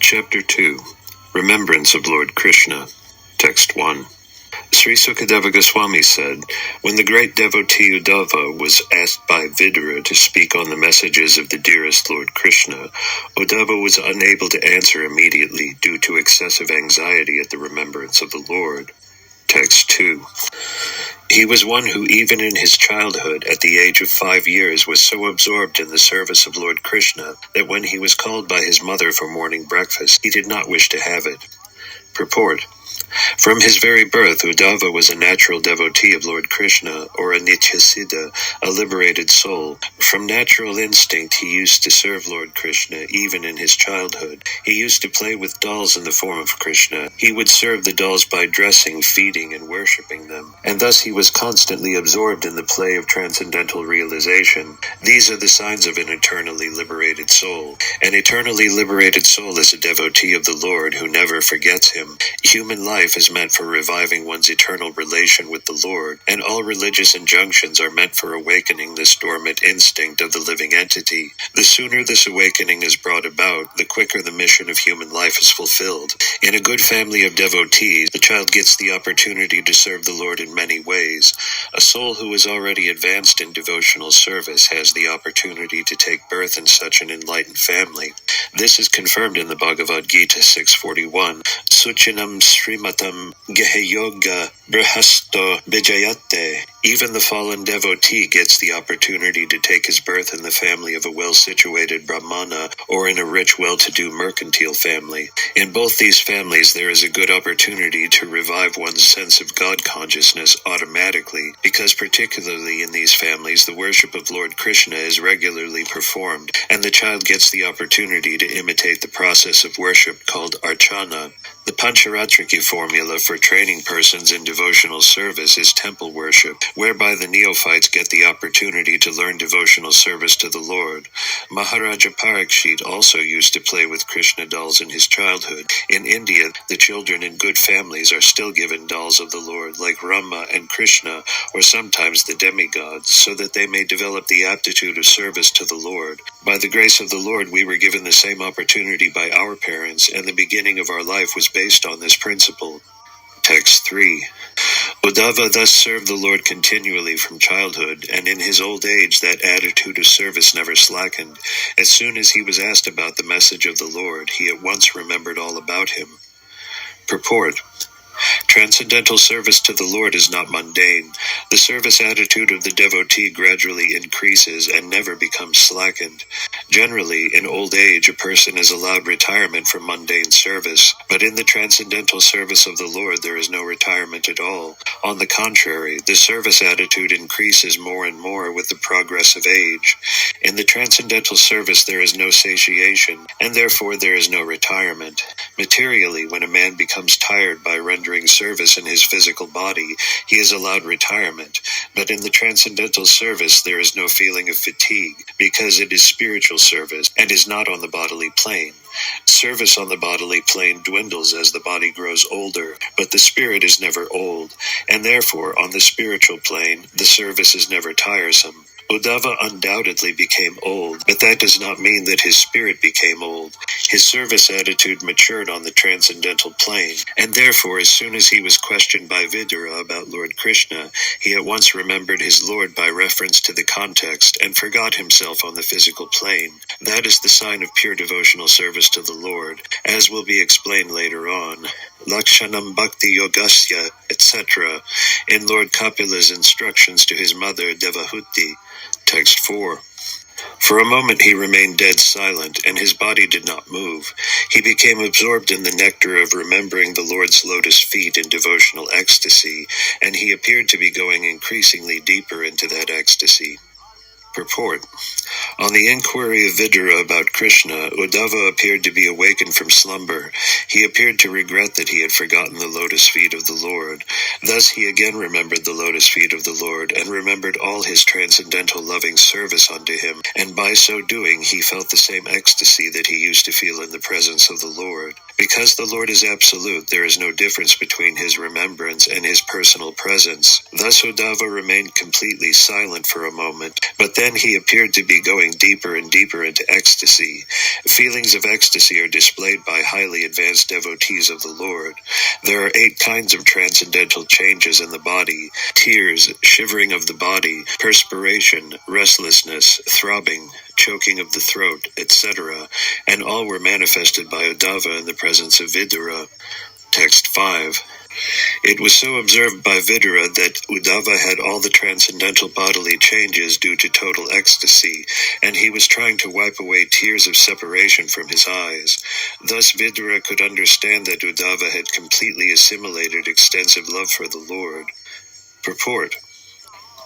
Chapter 2. Remembrance of Lord Krishna. Text 1. Sri Sukadeva Goswami said, when the great devotee Uddhava was asked by Vidura to speak on the messages of the dearest Lord Krishna, Uddhava was unable to answer immediately due to excessive anxiety at the remembrance of the Lord. Text 2. He was one who even in his childhood, at the age of 5 years, was so absorbed in the service of Lord Krishna that when he was called by his mother for morning breakfast, he did not wish to have it. Purport. From his very birth, Uddhava was a natural devotee of Lord Krishna, or a Nityasiddha, a liberated soul. From natural instinct, he used to serve Lord Krishna even in his childhood. He used to play with dolls in the form of Krishna. He would serve the dolls by dressing, feeding, and worshipping them. And thus he was constantly absorbed in the play of transcendental realization. These are the signs of an eternally liberated soul. An eternally liberated soul is a devotee of the Lord who never forgets him. Human life is meant for reviving one's eternal relation with the Lord, and all religious injunctions are meant for awakening this dormant instinct of the living entity. The sooner this awakening is brought about, the quicker the mission of human life is fulfilled. In a good family of devotees, the child gets the opportunity to serve the Lord in many ways. A soul who is already advanced in devotional service has the opportunity to take birth in such an enlightened family. This is confirmed in the Bhagavad Gita 6:41. Suchinam Srimatam Geheyoga Brihasto Bijayate. Even the fallen devotee gets the opportunity to take his birth in the family of a well-situated Brahmana or in a rich, well-to-do mercantile family. In both these families, there is a good opportunity to revive one's sense of God consciousness automatically, because particularly in these families, the worship of Lord Krishna is regularly performed, and the child gets the opportunity to imitate the process of worship called archana. The Pancharatriki formula for training persons in devotional service is temple worship, whereby the neophytes get the opportunity to learn devotional service to the Lord. Maharaja Parikshit also used to play with Krishna dolls in his childhood. In India, the children in good families are still given dolls of the Lord, like Rama and Krishna, or sometimes the demigods, so that they may develop the aptitude of service to the Lord. By the grace of the Lord, we were given the same opportunity by our parents, and the beginning of our life was based on this principle. Text 3. Uddhava thus served the Lord continually from childhood, and in his old age that attitude of service never slackened. As soon as he was asked about the message of the Lord, he at once remembered all about him. Purport. Transcendental service to the Lord is not mundane. The service attitude of the devotee gradually increases and never becomes slackened. Generally, in old age, a person is allowed retirement from mundane service, but in the transcendental service of the Lord there is no retirement at all. On the contrary, the service attitude increases more and more with the progress of age. In the transcendental service there is no satiation, and therefore there is no retirement. Materially, when a man becomes tired by rendering service in his physical body, he is allowed retirement, but in the transcendental service there is no feeling of fatigue, because it is spiritual service and is not on the bodily plane. Service on the bodily plane dwindles as the body grows older, but the spirit is never old, and therefore on the spiritual plane the service is never tiresome. Uddhava undoubtedly became old, but that does not mean that his spirit became old. His service attitude matured on the transcendental plane, and therefore as soon as he was questioned by Vidura about Lord Krishna, he at once remembered his Lord by reference to the context and forgot himself on the physical plane. That is the sign of pure devotional service to the Lord, as will be explained later on. Lakshanam Bhakti Yogasya, etc., in Lord Kapila's instructions to his mother Devahuti. Text 4. For a moment he remained dead silent, and his body did not move. He became absorbed in the nectar of remembering the Lord's lotus feet in devotional ecstasy, and he appeared to be going increasingly deeper into that ecstasy. Purport. On the inquiry of Vidura about Krishna, Uddhava appeared to be awakened from slumber. He appeared to regret that he had forgotten the lotus feet of the Lord. Thus he again remembered the lotus feet of the Lord, and remembered all his transcendental loving service unto him, and by so doing he felt the same ecstasy that he used to feel in the presence of the Lord. Because the Lord is absolute, there is no difference between his remembrance and his personal presence. Thus Uddhava remained completely silent for a moment, but then he appeared to be going deeper and deeper into ecstasy. Feelings of ecstasy are displayed by highly advanced devotees of the Lord. There are 8 kinds of transcendental changes in the body: tears, shivering of the body, perspiration, restlessness, throbbing, choking of the throat, etc., and all were manifested by Uddhava in the presence of Vidura. Text 5. It was so observed by Vidura that Uddhava had all the transcendental bodily changes due to total ecstasy, and he was trying to wipe away tears of separation from his eyes. Thus Vidura could understand that Uddhava had completely assimilated extensive love for the Lord. Purport.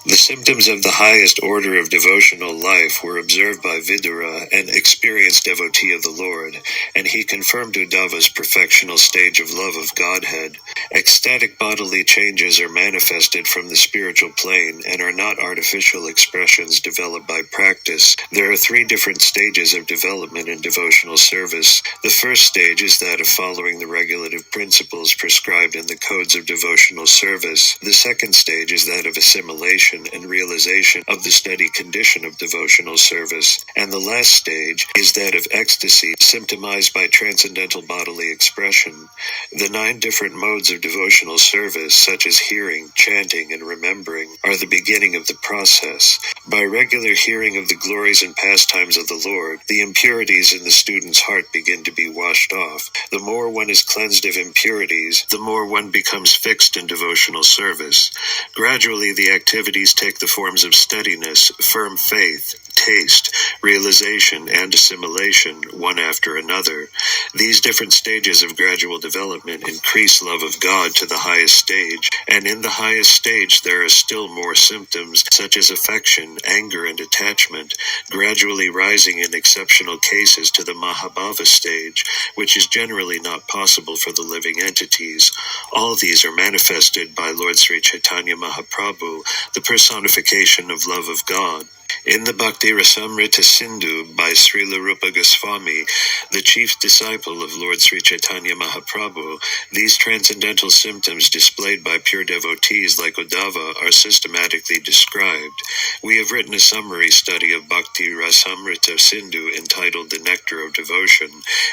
The symptoms of the highest order of devotional life were observed by Vidura, an experienced devotee of the Lord, and he confirmed Uddhava's perfectional stage of love of Godhead. Ecstatic bodily changes are manifested from the spiritual plane and are not artificial expressions developed by practice. There are 3 different stages of development in devotional service. The first stage is that of following the regulative principles prescribed in the codes of devotional service. The second stage is that of assimilation and realization of the steady condition of devotional service, and the last stage is that of ecstasy, symptomized by transcendental bodily expression. The 9 different modes of devotional service, such as hearing, chanting, and remembering, are the beginning of the process. By regular hearing of the glories and pastimes of the Lord, the impurities in the student's heart begin to be washed off. The more one is cleansed of impurities, the more one becomes fixed in devotional service. Gradually, the activities take the forms of steadiness, firm faith, taste, realization, and assimilation, one after another. These different stages of gradual development increase love of God to the highest stage, and in the highest stage there are still more symptoms, such as affection, anger, and attachment, gradually rising in exceptional cases to the Mahabhava stage, which is generally not possible for the living entities. All these are manifested by Lord Sri Chaitanya Mahaprabhu, the personification of love of God. In the Bhakti Rasamrita Sindhu by Srila Rupa Goswami, the chief disciple of Lord Sri Chaitanya Mahaprabhu, these transcendental symptoms displayed by pure devotees like Uddhava are systematically described. We have written a summary study of Bhakti Rasamrita Sindhu entitled The Nectar of Devotion,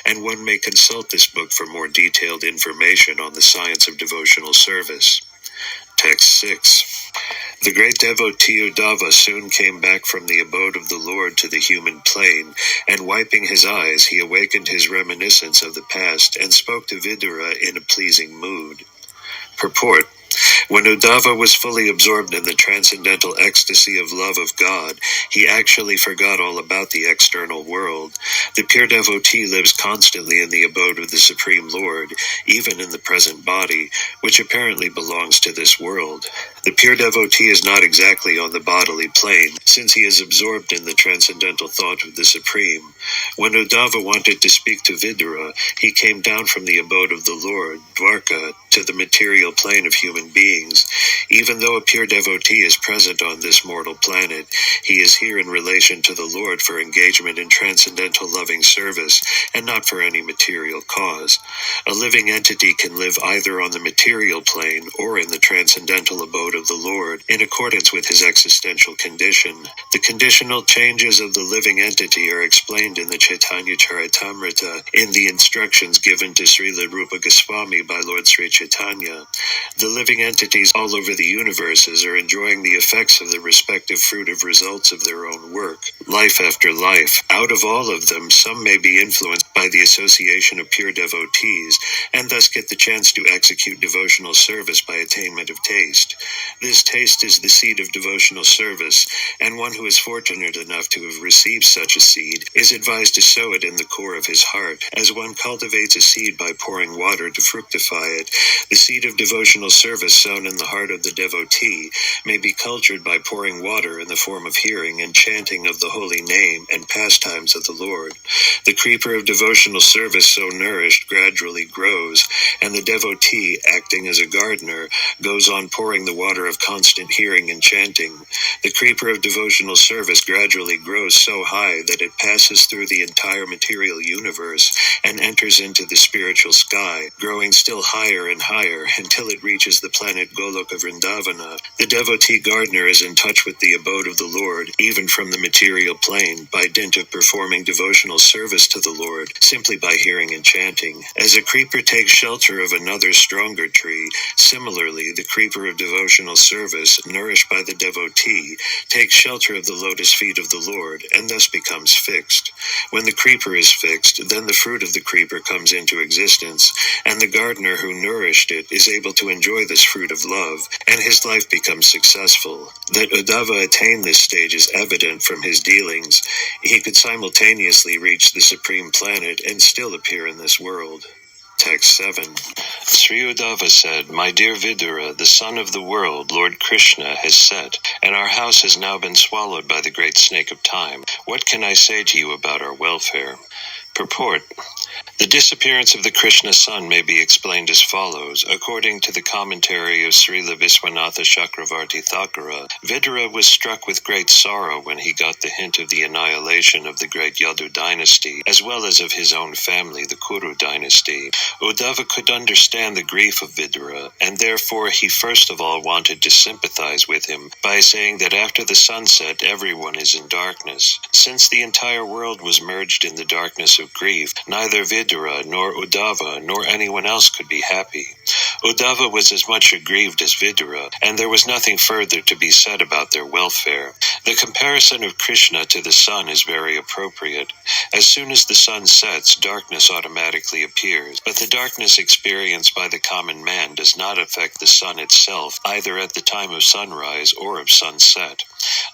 and one may consult this book for more detailed information on the science of devotional service. Text 6. The great devotee Uddhava soon came back from the abode of the Lord to the human plane, and wiping his eyes, he awakened his reminiscence of the past and spoke to Vidura in a pleasing mood. Purport. When Uddhava was fully absorbed in the transcendental ecstasy of love of God, he actually forgot all about the external world. The pure devotee lives constantly in the abode of the Supreme Lord, even in the present body, which apparently belongs to this world. The pure devotee is not exactly on the bodily plane, since he is absorbed in the transcendental thought of the Supreme. When Uddhava wanted to speak to Vidura, he came down from the abode of the Lord, Dwarka, to the material plane of human beings. Even though a pure devotee is present on this mortal planet, he is here in relation to the Lord for engagement in transcendental loving service, and not for any material cause. A living entity can live either on the material plane or in the transcendental abode of the Lord, in accordance with his existential condition. The conditional changes of the living entity are explained in the Chaitanya Charitamrita in the instructions given to Srila Rupa Goswami by Lord Sri Chaitanya. The living entities all over the universes are enjoying the effects of the respective fruitive results of their own work, life after life. Out of all of them, some may be influenced by the association of pure devotees, and thus get the chance to execute devotional service by attainment of taste. This taste is the seed of devotional service, and one who is fortunate enough to have received such a seed is advised to sow it in the core of his heart. As one cultivates a seed by pouring water to fructify it, The seed of devotional service sown in the heart of the devotee may be cultured by pouring water in the form of hearing and chanting of the holy name and pastimes of the Lord. The creeper of devotional service so nourished gradually grows, and the devotee, acting as a gardener, goes on pouring the water of constant hearing and chanting. The creeper of devotional service gradually grows so high that it passes through the entire material universe and enters into the spiritual sky, growing still higher and higher until it reaches the planet Goloka Vrindavana. The devotee gardener is in touch with the abode of the Lord, even from the material plane, by dint of performing devotional service to the Lord, simply by hearing and chanting. As a creeper takes shelter of another stronger tree, similarly the creeper of devotional service, nourished by the devotee, takes shelter of the lotus feet of the Lord, and thus becomes fixed. When the creeper is fixed, then the fruit of the creeper comes into existence, and the gardener who nourished it is able to enjoy this fruit of love, and his life becomes successful. That Uddhava attained this stage is evident from his dealings. He could simultaneously reach the supreme planet and still appear in this world. Text 7. Sri Uddhava said, "My dear Vidura, the sun of the world, Lord Krishna, has set, and our house has now been swallowed by the great snake of time. What can I say to you about our welfare?" Purport. The disappearance of the Krishna sun may be explained as follows. According to the commentary of Srila Viswanatha Chakravarti Thakura, Vidura was struck with great sorrow when he got the hint of the annihilation of the great Yadu dynasty, as well as of his own family, the Kuru dynasty. Uddhava could understand the grief of Vidura, and therefore he first of all wanted to sympathize with him by saying that after the sunset everyone is in darkness. Since the entire world was merged in the darkness of grief, neither Vidura nor Uddhava nor anyone else could be happy. Uddhava was as much aggrieved as Vidura, and there was nothing further to be said about their welfare. The comparison of Krishna to the sun is very appropriate. As soon as the sun sets, darkness automatically appears, but the darkness experienced by the common man does not affect the sun itself, either at the time of sunrise or of sunset.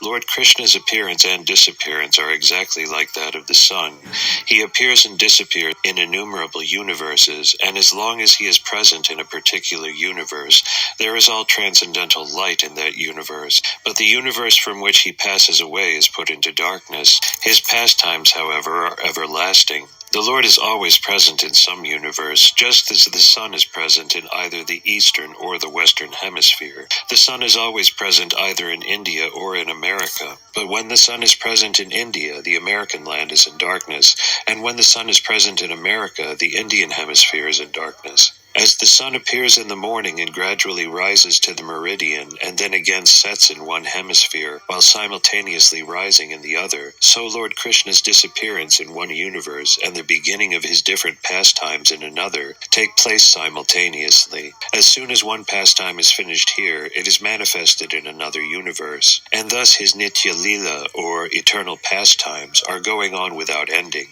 Lord Krishna's appearance and disappearance are exactly like that of the sun. He appears and disappears in innumerable universes, and as long as he is present in a particular universe, there is all transcendental light in that universe, but the universe from which he passes away is put into darkness. His pastimes, however, are everlasting. The Lord is always present in some universe, just as the sun is present in either the eastern or the western hemisphere. The sun is always present either in India or in America. But when the sun is present in India, the American land is in darkness, and when the sun is present in America, the Indian hemisphere is in darkness. As the sun appears in the morning and gradually rises to the meridian, and then again sets in one hemisphere, while simultaneously rising in the other, so Lord Krishna's disappearance in one universe and the beginning of his different pastimes in another take place simultaneously. As soon as one pastime is finished here, it is manifested in another universe, and thus his Nitya Lila, or eternal pastimes, are going on without ending.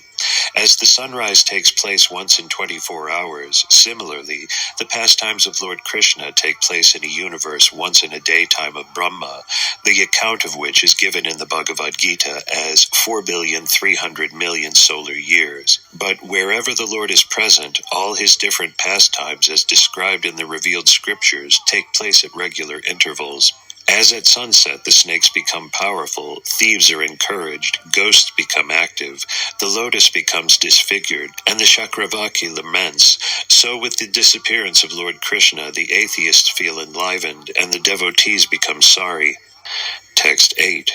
As the sunrise takes place once in 24 hours, similarly, the pastimes of Lord Krishna take place in a universe once in a daytime of Brahma, the account of which is given in the Bhagavad Gita as 4,300,000,000 solar years. But wherever the Lord is present, all his different pastimes, as described in the revealed scriptures, take place at regular intervals. As at sunset the snakes become powerful, thieves are encouraged, ghosts become active, the lotus becomes disfigured, and the Chakravaki laments, so with the disappearance of Lord Krishna the atheists feel enlivened, and the devotees become sorry. Text 8.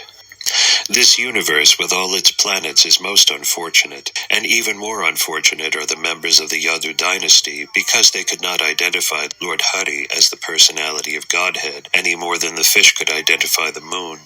This universe with all its planets is most unfortunate, and even more unfortunate are the members of the Yadu dynasty, because they could not identify Lord Hari as the personality of Godhead, any more than the fish could identify the moon.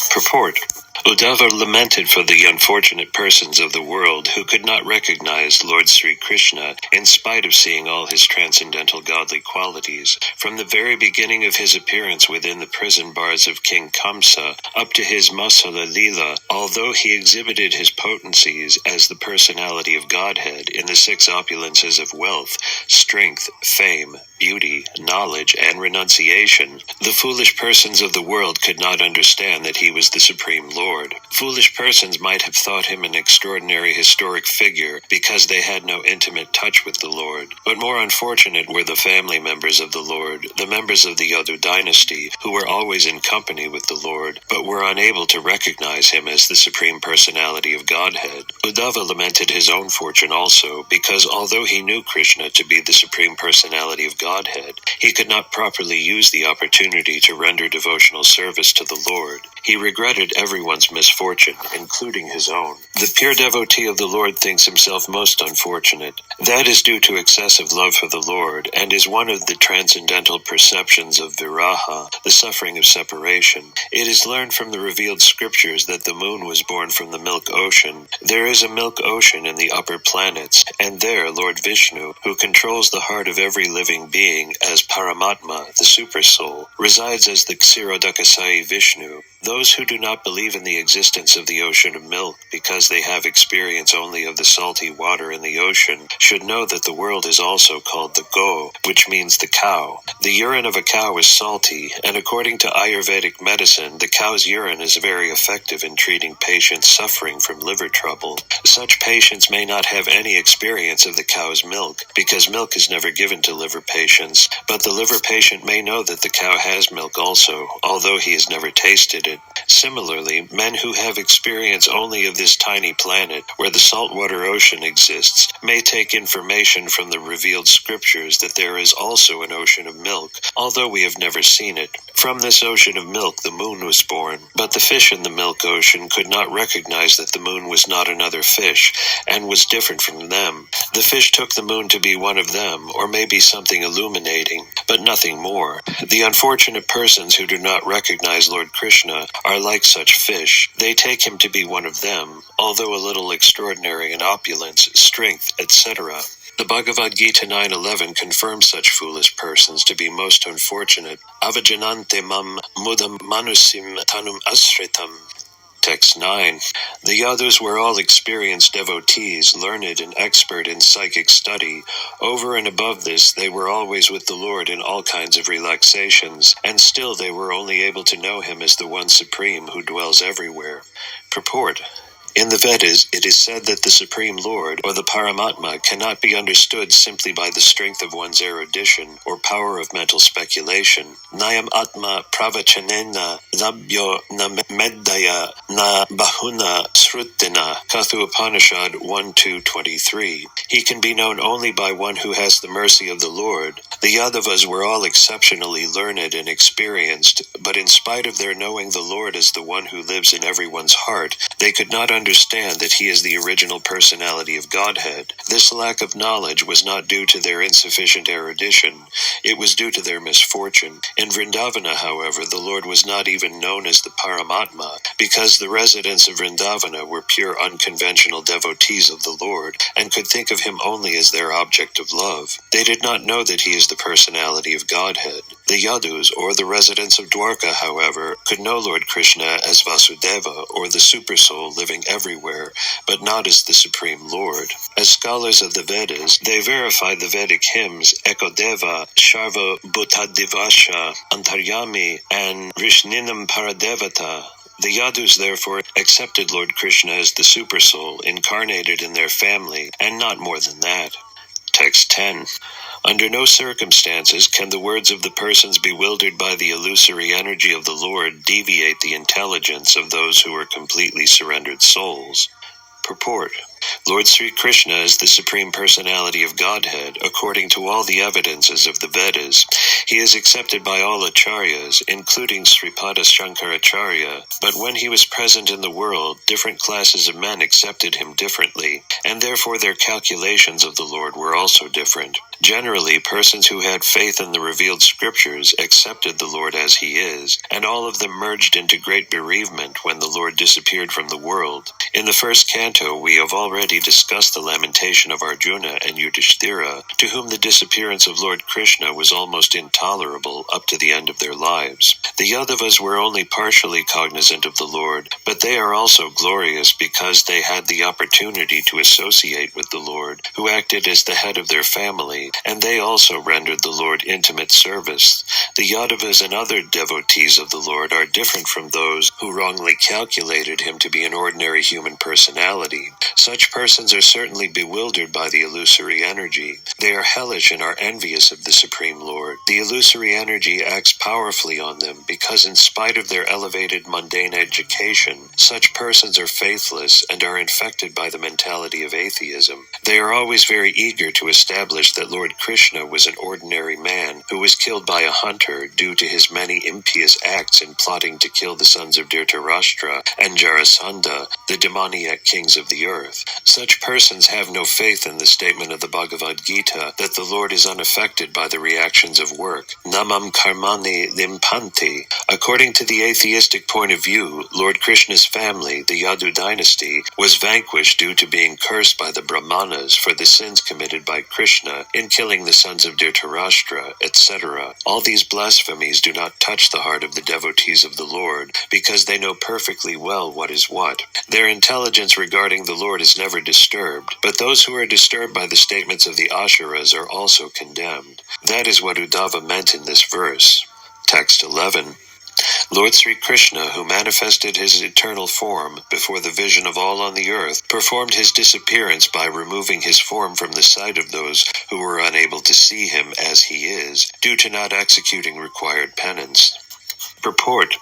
Purport. Uddhava lamented for the unfortunate persons of the world who could not recognize Lord Sri Krishna in spite of seeing all his transcendental godly qualities. From the very beginning of his appearance within the prison bars of King Kamsa up to his Masala Leela, although he exhibited his potencies as the personality of Godhead in the 6 opulences of wealth, strength, fame, beauty, knowledge, and renunciation, the foolish persons of the world could not understand that he was the Supreme Lord. Foolish persons might have thought him an extraordinary historic figure because they had no intimate touch with the Lord. But more unfortunate were the family members of the Lord, the members of the Yadu dynasty, who were always in company with the Lord, but were unable to recognize him as the Supreme Personality of Godhead. Uddhava lamented his own fortune also, because although he knew Krishna to be the Supreme Personality of Godhead, he could not properly use the opportunity to render devotional service to the Lord. He regretted everyone's misfortune, including his own. The pure devotee of the Lord thinks himself most unfortunate. That is due to excessive love for the Lord, and is one of the transcendental perceptions of viraha, the suffering of separation. It is learned from the revealed scriptures that the moon was born from the milk ocean. There is a milk ocean in the upper planets, and there Lord Vishnu, who controls the heart of every living being as Paramatma, the Supersoul, resides as the Ksirodakasai Vishnu. Those who do not believe in the existence of the ocean of milk because they have experience only of the salty water in the ocean should know that the world is also called the go, which means the cow. The urine of a cow is salty, and according to Ayurvedic medicine, the cow's urine is very effective in treating patients suffering from liver trouble. Such patients may not have any experience of the cow's milk, because milk is never given to liver patients, but the liver patient may know that the cow has milk also, although he has never tasted it. Similarly, men who have experience only of this tiny planet, where the saltwater ocean exists, may take information from the revealed scriptures that there is also an ocean of milk, although we have never seen it. From this ocean of milk the moon was born, but the fish in the milk ocean could not recognize that the moon was not another fish, and was different from them. The fish took the moon to be one of them, or maybe something illuminating, but nothing more. The unfortunate persons who do not recognize Lord Krishna are like such fish. They take him to be one of them, although a little extraordinary in opulence, strength, etc. The Bhagavad Gita 9:11 confirms such foolish persons to be most unfortunate. Avajanante mam mudam manusim tanum asritam. Text 9. The Yadus were all experienced devotees, learned and expert in psychic study. Over and above this, they were always with the Lord in all kinds of relaxations, and still they were only able to know him as the One Supreme who dwells everywhere. Purport. In the Vedas, it is said that the Supreme Lord, or the Paramatma, cannot be understood simply by the strength of one's erudition or power of mental speculation. Nayam Atma Pravachanena Labhyo Na Meddaya Na Bahuna Srutina, Katha Upanishad 1:2-23. He can be known only by one who has the mercy of the Lord. The Yadavas were all exceptionally learned and experienced, but in spite of their knowing the Lord as the one who lives in everyone's heart, they could not understand that he is the original personality of Godhead. This lack of knowledge was not due to their insufficient erudition. It was due to their misfortune. In Vrindavana, however, the Lord was not even known as the Paramatma, because the residents of Vrindavana were pure unconventional devotees of the Lord, and could think of him only as their object of love. They did not know that he is the personality of Godhead. The Yadus, or the residents of Dwarka, however, could know Lord Krishna as Vasudeva, or the Supersoul living everywhere, but not as the Supreme Lord. As scholars of the Vedas, they verified the Vedic hymns Ekodeva, Sharva Bhutadivasha, Antaryami, and Rishninam Paradevata. The Yadus therefore accepted Lord Krishna as the Supersoul, incarnated in their family, and not more than that. Text 10. Under no circumstances can the words of the persons bewildered by the illusory energy of the Lord deviate the intelligence of those who are completely surrendered souls. Purport. Lord Sri Krishna is the Supreme Personality of Godhead, according to all the evidences of the Vedas. He is accepted by all acharyas, including Sripada Shankaracharya, but when he was present in the world, different classes of men accepted him differently, and therefore their calculations of the Lord were also different. Generally, persons who had faith in the revealed scriptures accepted the Lord as he is, and all of them merged into great bereavement when the Lord disappeared from the world. In the first canto, we have already already discussed the lamentation of Arjuna and Yudhishthira, to whom the disappearance of Lord Krishna was almost intolerable up to the end of their lives. The Yadavas were only partially cognizant of the Lord, but they are also glorious because they had the opportunity to associate with the Lord, who acted as the head of their family, and they also rendered the Lord intimate service. The Yadavas and other devotees of the Lord are different from those who wrongly calculated him to be an ordinary human personality. Such persons are certainly bewildered by the illusory energy. They are hellish and are envious of the Supreme Lord. The illusory energy acts powerfully on them because in spite of their elevated mundane education, such persons are faithless and are infected by the mentality of atheism. They are always very eager to establish that Lord Krishna was an ordinary man who was killed by a hunter due to his many impious acts in plotting to kill the sons of Dhritarashtra and Jarasandha, the demoniac kings of the earth. Such persons have no faith in the statement of the Bhagavad Gita that the Lord is unaffected by the reactions of work. Namam karmani limpanti. According to the atheistic point of view, Lord Krishna's family, the Yadu dynasty, was vanquished due to being cursed by the Brahmanas for the sins committed by Krishna in killing the sons of Dhritarashtra, etc. All these blasphemies do not touch the heart of the devotees of the Lord, because they know perfectly well what is what. Their intelligence regarding the Lord is never disturbed, but those who are disturbed by the statements of the Ashuras are also condemned. That is what Uddhava meant in this verse. Text 11. Lord Sri Krishna, who manifested his eternal form before the vision of all on the earth, performed his disappearance by removing his form from the sight of those who were unable to see him as he is, due to not executing required penance. Purport.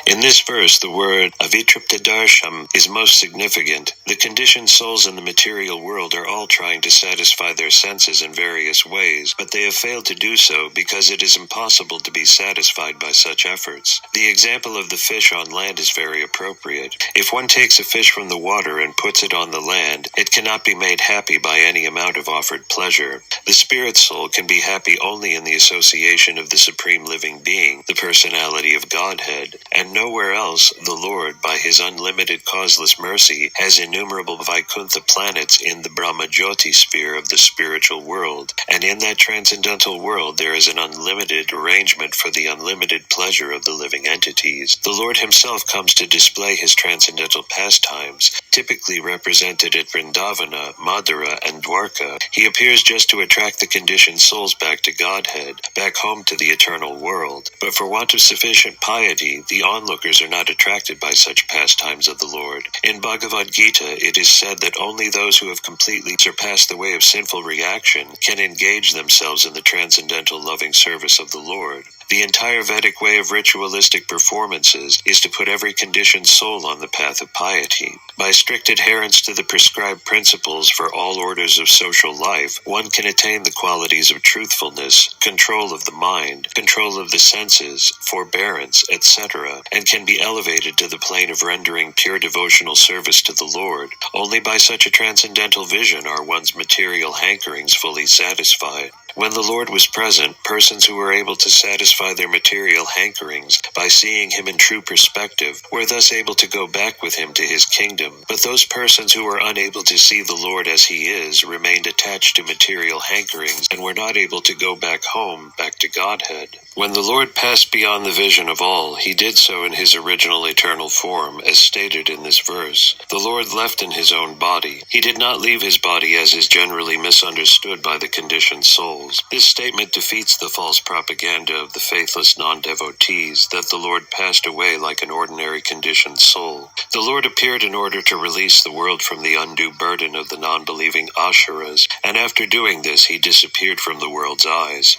In this verse, the word avitriptadarsham is most significant. The conditioned souls in the material world are all trying to satisfy their senses in various ways, but they have failed to do so because it is impossible to be satisfied by such efforts. The example of the fish on land is very appropriate. If one takes a fish from the water and puts it on the land, it cannot be made happy by any amount of offered pleasure. The spirit soul can be happy only in the association of the Supreme Living Being, the personality of Godhead, and nowhere else the Lord, by his unlimited causeless mercy, has innumerable Vaikuntha planets in the Brahmajyoti sphere of the spiritual world, and in that transcendental world there is an unlimited arrangement for the unlimited pleasure of the living entities. The Lord himself comes to display his transcendental pastimes, typically represented at Vrindavana, Madhura, and Dwarka. He appears just to attract the conditioned souls back to Godhead, back home to the eternal world, but for want of sufficient piety, the onlookers are not attracted by such pastimes of the Lord. In Bhagavad Gita, it is said that only those who have completely surpassed the way of sinful reaction can engage themselves in the transcendental loving service of the Lord. The entire Vedic way of ritualistic performances is to put every conditioned soul on the path of piety. By strict adherence to the prescribed principles for all orders of social life, one can attain the qualities of truthfulness, control of the mind, control of the senses, forbearance, etc., and can be elevated to the plane of rendering pure devotional service to the Lord. Only by such a transcendental vision are one's material hankerings fully satisfied. When the Lord was present, persons who were able to satisfy their material hankerings by seeing him in true perspective were thus able to go back with him to his kingdom. But those persons who were unable to see the Lord as he is remained attached to material hankerings and were not able to go back home, back to Godhead. When the Lord passed beyond the vision of all, he did so in his original eternal form, as stated in this verse. The Lord left in his own body. He did not leave his body as is generally misunderstood by the conditioned souls. This statement defeats the false propaganda of the faithless non-devotees that the Lord passed away like an ordinary conditioned soul. The Lord appeared in order to release the world from the undue burden of the non-believing Ashuras, and after doing this he disappeared from the world's eyes.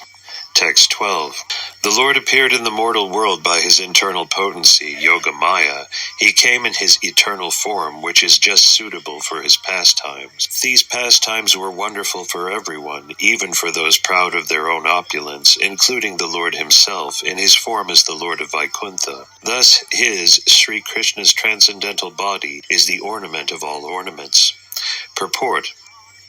Text 12. The Lord appeared in the mortal world by his internal potency, Yoga Maya. He came in his eternal form, which is just suitable for his pastimes. These pastimes were wonderful for everyone, even for those proud of their own opulence, including the Lord himself, in his form as the Lord of Vaikuntha. Thus, his, Sri Krishna's transcendental body, is the ornament of all ornaments. Purport.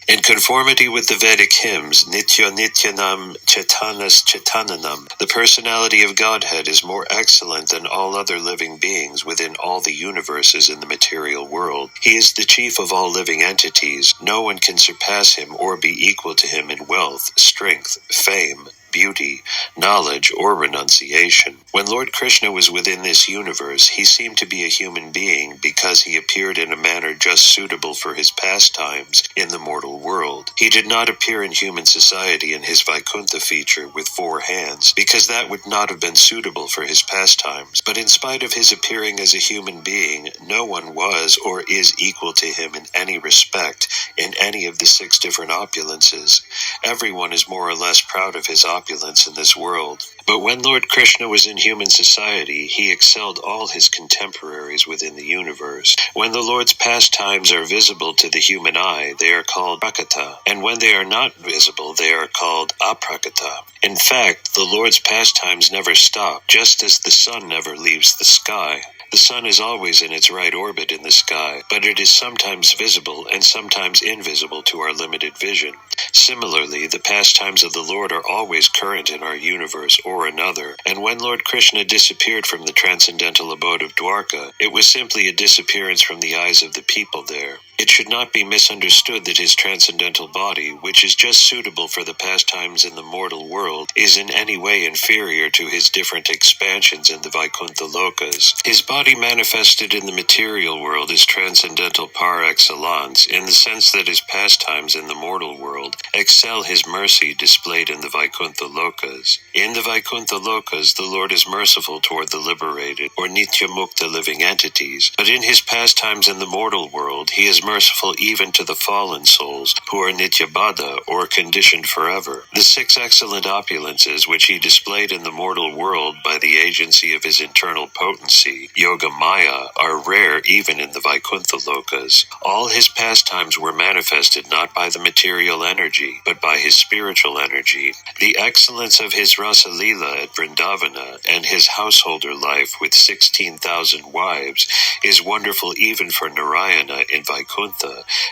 In conformity with the Vedic hymns, Nitya Nityanam Chetanas Chetananam, the personality of Godhead is more excellent than all other living beings within all the universes in the material world. He is the chief of all living entities. No one can surpass him or be equal to him in wealth, strength, fame, beauty, knowledge, or renunciation. When Lord Krishna was within this universe, he seemed to be a human being because he appeared in a manner just suitable for his pastimes in the mortal world. He did not appear in human society in his Vaikuntha feature with 4 hands, because that would not have been suitable for his pastimes. But in spite of his appearing as a human being, no one was or is equal to him in any respect in any of the 6 different opulences. Everyone is more or less proud of his opulence in this world. But when Lord Krishna was in human society, he excelled all his contemporaries within the universe. When the Lord's pastimes are visible to the human eye, they are called prakata, and when they are not visible, they are called aprakata. In fact, the Lord's pastimes never stop, just as the sun never leaves the sky. The sun is always in its right orbit in the sky, but it is sometimes visible and sometimes invisible to our limited vision. Similarly, the pastimes of the Lord are always current in our universe or another, and when Lord Krishna disappeared from the transcendental abode of Dwarka, it was simply a disappearance from the eyes of the people there. It should not be misunderstood that his transcendental body, which is just suitable for the pastimes in the mortal world, is in any way inferior to his different expansions in the Vaikuntha Lokas. His body manifested in the material world is transcendental par excellence, in the sense that his pastimes in the mortal world excel his mercy displayed in the Vaikuntha Lokas. In the Vaikuntha Lokas, the Lord is merciful toward the liberated, or Nitya Mukta living entities, but in his pastimes in the mortal world, he is merciful even to the fallen souls, who are Nityabada, or conditioned forever. The 6 excellent opulences which he displayed in the mortal world by the agency of his internal potency, Yoga Maya, are rare even in the Vaikuntha Lokas. All his pastimes were manifested not by the material energy, but by his spiritual energy. The excellence of his Rasa Leela at Vrindavana and his householder life with 16,000 wives is wonderful even for Narayana in Vaikuntha,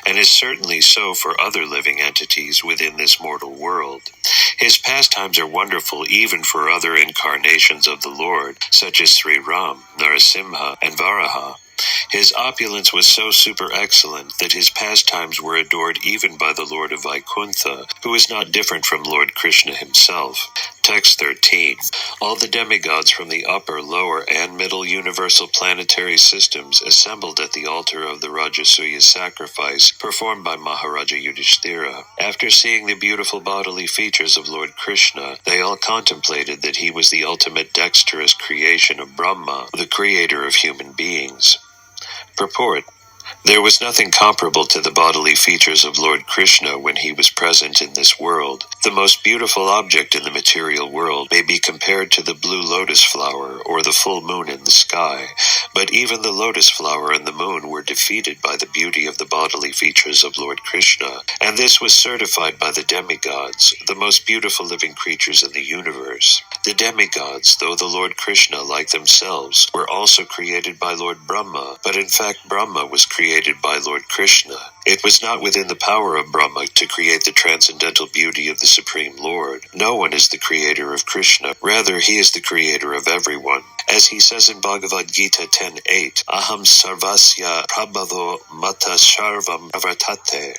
and is certainly so for other living entities within this mortal world. His pastimes are wonderful even for other incarnations of the Lord, such as Sri Ram, Narasimha, and Varaha. His opulence was so super excellent that his pastimes were adored even by the Lord of Vaikuntha, who is not different from Lord Krishna himself. Text 13. All the demigods from the upper, lower, and middle universal planetary systems assembled at the altar of the Rajasuya sacrifice performed by Maharaja Yudhishthira. After seeing the beautiful bodily features of Lord Krishna, they all contemplated that he was the ultimate dexterous creation of Brahma, the creator of human beings. Purport. There was nothing comparable to the bodily features of Lord Krishna when he was present in this world. The most beautiful object in the material world may be compared to the blue lotus flower or the full moon in the sky, but even the lotus flower and the moon were defeated by the beauty of the bodily features of Lord Krishna, and this was certified by the demigods, the most beautiful living creatures in the universe. The demigods, though the Lord Krishna, like themselves, were also created by Lord Brahma, but in fact Brahma was created by Lord Krishna. It was not within the power of Brahma to create the transcendental beauty of the Supreme Lord. No one is the creator of Krishna. Rather, he is the creator of everyone. As he says in Bhagavad Gita 10:8, Aham sarvasya prabhavo mata sharvam avartate.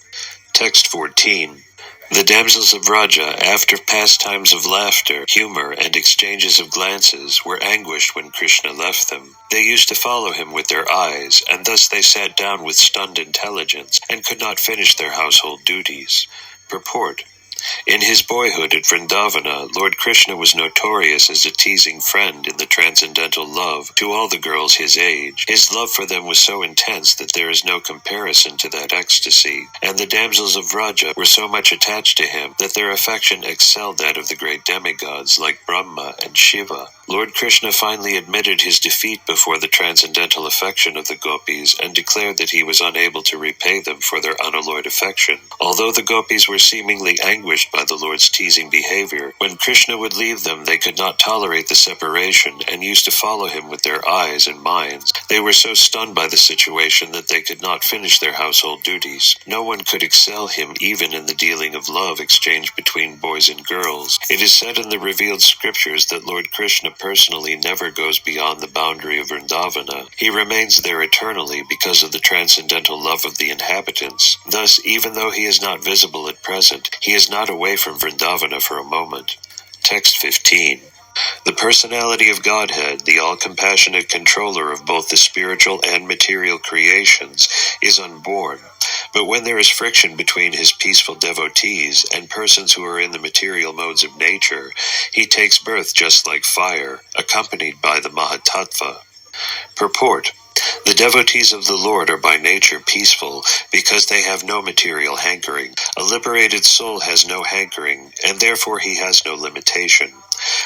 Text 14. The damsels of Vraja, after pastimes of laughter, humor, and exchanges of glances, were anguished when Krishna left them. They used to follow him with their eyes, and thus they sat down with stunned intelligence, and could not finish their household duties. Purport. In his boyhood at Vrindavana, Lord Krishna was notorious as a teasing friend in the transcendental love to all the girls his age. His love for them was so intense that there is no comparison to that ecstasy, and the damsels of Vraja were so much attached to him that their affection excelled that of the great demigods like Brahma and Shiva. Lord Krishna finally admitted his defeat before the transcendental affection of the gopis and declared that he was unable to repay them for their unalloyed affection. Although the gopis were seemingly anguished distinguished by the Lord's teasing behavior. When Krishna would leave them, they could not tolerate the separation and used to follow him with their eyes and minds. They were so stunned by the situation that they could not finish their household duties. No one could excel him even in the dealing of love exchange between boys and girls. It is said in the revealed scriptures that Lord Krishna personally never goes beyond the boundary of Vrindavana. He remains there eternally because of the transcendental love of the inhabitants. Thus, even though he is not visible at present, he is not away from Vrindavana for a moment. Text 15. The personality of Godhead, the all-compassionate controller of both the spiritual and material creations, is unborn. But when there is friction between his peaceful devotees and persons who are in the material modes of nature, he takes birth just like fire, accompanied by the Mahatattva. Purport. The devotees of the Lord are by nature peaceful because they have no material hankering. A liberated soul has no hankering, and therefore he has no limitation.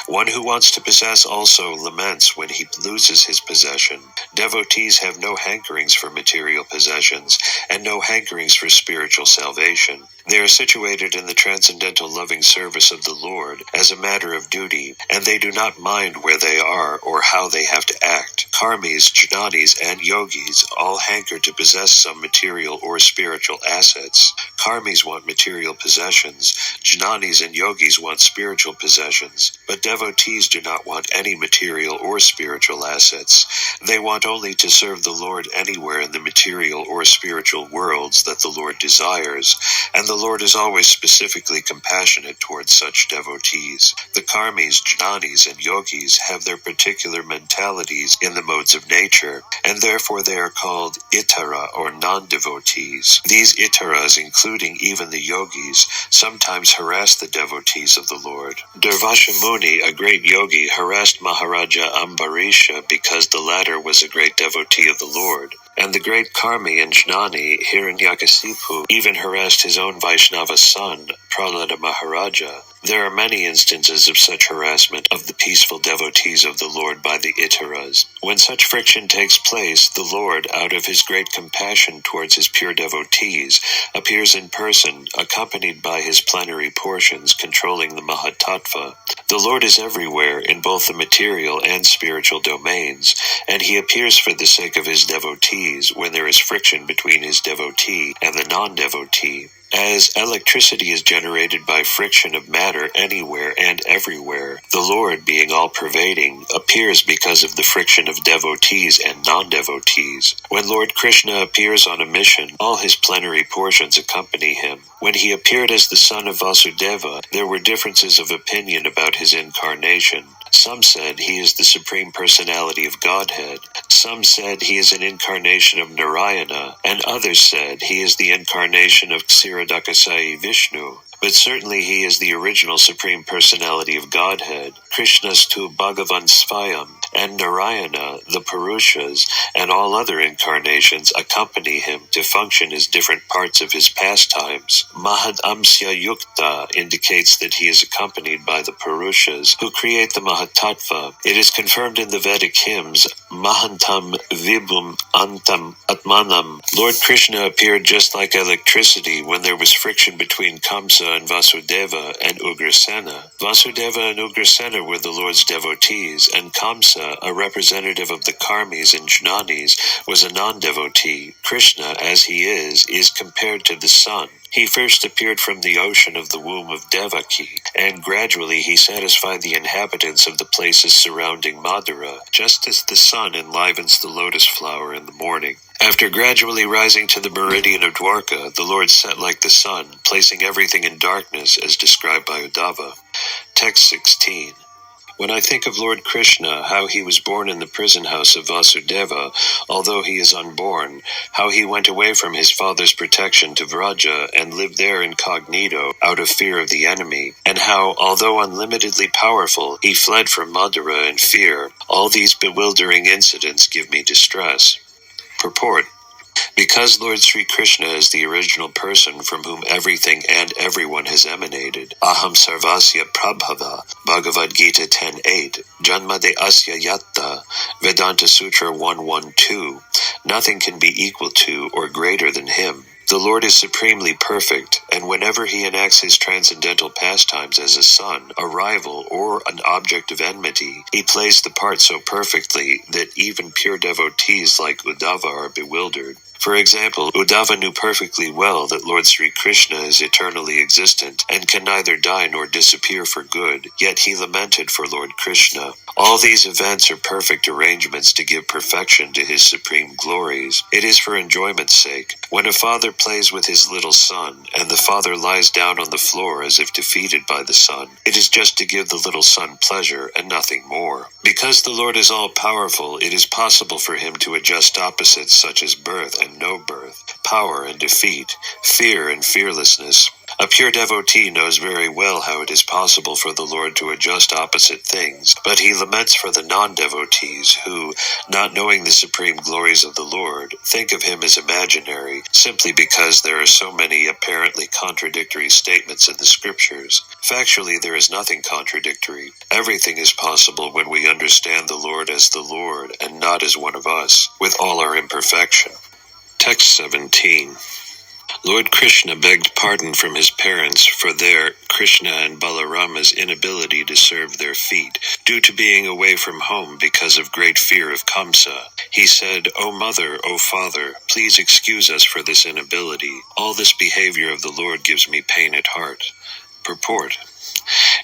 One who wants to possess also laments when he loses his possession. Devotees have no hankerings for material possessions, and no hankerings for spiritual salvation. They are situated in the transcendental loving service of the Lord as a matter of duty, and they do not mind where they are or how they have to act. Karmis, jnanis, and yogis all hanker to possess some material or spiritual assets. Karmis want material possessions, jnanis and yogis want spiritual possessions, but devotees do not want any material or spiritual assets. They want only to serve the Lord anywhere in the material or spiritual worlds that the Lord desires, and the Lord is always specifically compassionate towards such devotees. The karmis, jnanis, and yogis have their particular mentalities in the modes of nature, and therefore they are called itara or non-devotees. These itaras, including even the yogis, sometimes harass the devotees of the Lord. Durvasha Muni, a great yogi, harassed Maharaja Ambarisha because the latter was a great devotee of the Lord. And the great Karmi and Jnani, Hiranyakasipu, even harassed his own Vaishnava son, Prahlada Maharaja. There are many instances of such harassment of the peaceful devotees of the Lord by the Itaras. When such friction takes place, the Lord, out of his great compassion towards his pure devotees, appears in person, accompanied by his plenary portions controlling the Mahatattva. The Lord is everywhere in both the material and spiritual domains, and he appears for the sake of his devotees when there is friction between his devotee and the non-devotee. As electricity is generated by friction of matter anywhere and everywhere, the Lord, being all-pervading, appears because of the friction of devotees and non-devotees. When Lord Krishna appears on a mission, all his plenary portions accompany him. When he appeared as the son of Vasudeva, there were differences of opinion about his incarnation. Some said he is the Supreme Personality of Godhead. Some said he is an incarnation of Narayana, and others said he is the incarnation of Ksirodakasai Vishnu. But certainly he is the original Supreme Personality of Godhead. Krishnastu Bhagavan Svayam, and Narayana, the Purushas, and all other incarnations accompany him to function as different parts of his pastimes. Mahad Amsya Yukta indicates that he is accompanied by the Purushas, who create the Mahatattva. It is confirmed in the Vedic hymns, Mahantam Vibhum Antam Atmanam. Lord Krishna appeared just like electricity when there was friction between Kamsa and Vasudeva and Ugrasena. Vasudeva and Ugrasena were the Lord's devotees, and Kamsa, a representative of the Karmis and Jnanis, was a non-devotee. Krishna, as he is compared to the sun. He first appeared from the ocean of the womb of Devaki, and gradually he satisfied the inhabitants of the places surrounding Madhura, just as the sun enlivens the lotus flower in the morning. After gradually rising to the meridian of Dwarka, the Lord set like the sun, placing everything in darkness as described by Uddhava. Text 16. When I think of Lord Krishna, how he was born in the prison house of Vasudeva, although he is unborn, how he went away from his father's protection to Vraja and lived there incognito out of fear of the enemy, and how, although unlimitedly powerful, he fled from Madhura in fear, all these bewildering incidents give me distress. Purport. Because Lord Sri Krishna is the original person from whom everything and everyone has emanated, Aham Sarvasya Prabhava, Bhagavad Gita 10.8, Janmade Asya Yatta, Vedanta Sutra 112, nothing can be equal to or greater than him. The Lord is supremely perfect, and whenever he enacts his transcendental pastimes as a son, a rival, or an object of enmity, he plays the part so perfectly that even pure devotees like Uddhava are bewildered. For example, Uddhava knew perfectly well that Lord Sri Krishna is eternally existent and can neither die nor disappear for good, yet he lamented for Lord Krishna. All these events are perfect arrangements to give perfection to his supreme glories. It is for enjoyment's sake. When a father plays with his little son, and the father lies down on the floor as if defeated by the son, it is just to give the little son pleasure and nothing more. Because the Lord is all-powerful, it is possible for him to adjust opposites such as birth and no birth, power and defeat, fear and fearlessness. A pure devotee knows very well how it is possible for the Lord to adjust opposite things, but he laments for the non-devotees who, not knowing the supreme glories of the Lord, think of him as imaginary, simply because there are so many apparently contradictory statements in the scriptures. Factually, there is nothing contradictory. Everything is possible when we understand the Lord as the Lord and not as one of us, with all our imperfection. Text 17. Lord Krishna begged pardon from his parents for their, Krishna and Balarama's, inability to serve their feet, due to being away from home because of great fear of Kamsa. He said, "O mother, O father, please excuse us for this inability. All this behavior of the Lord gives me pain at heart." Purport.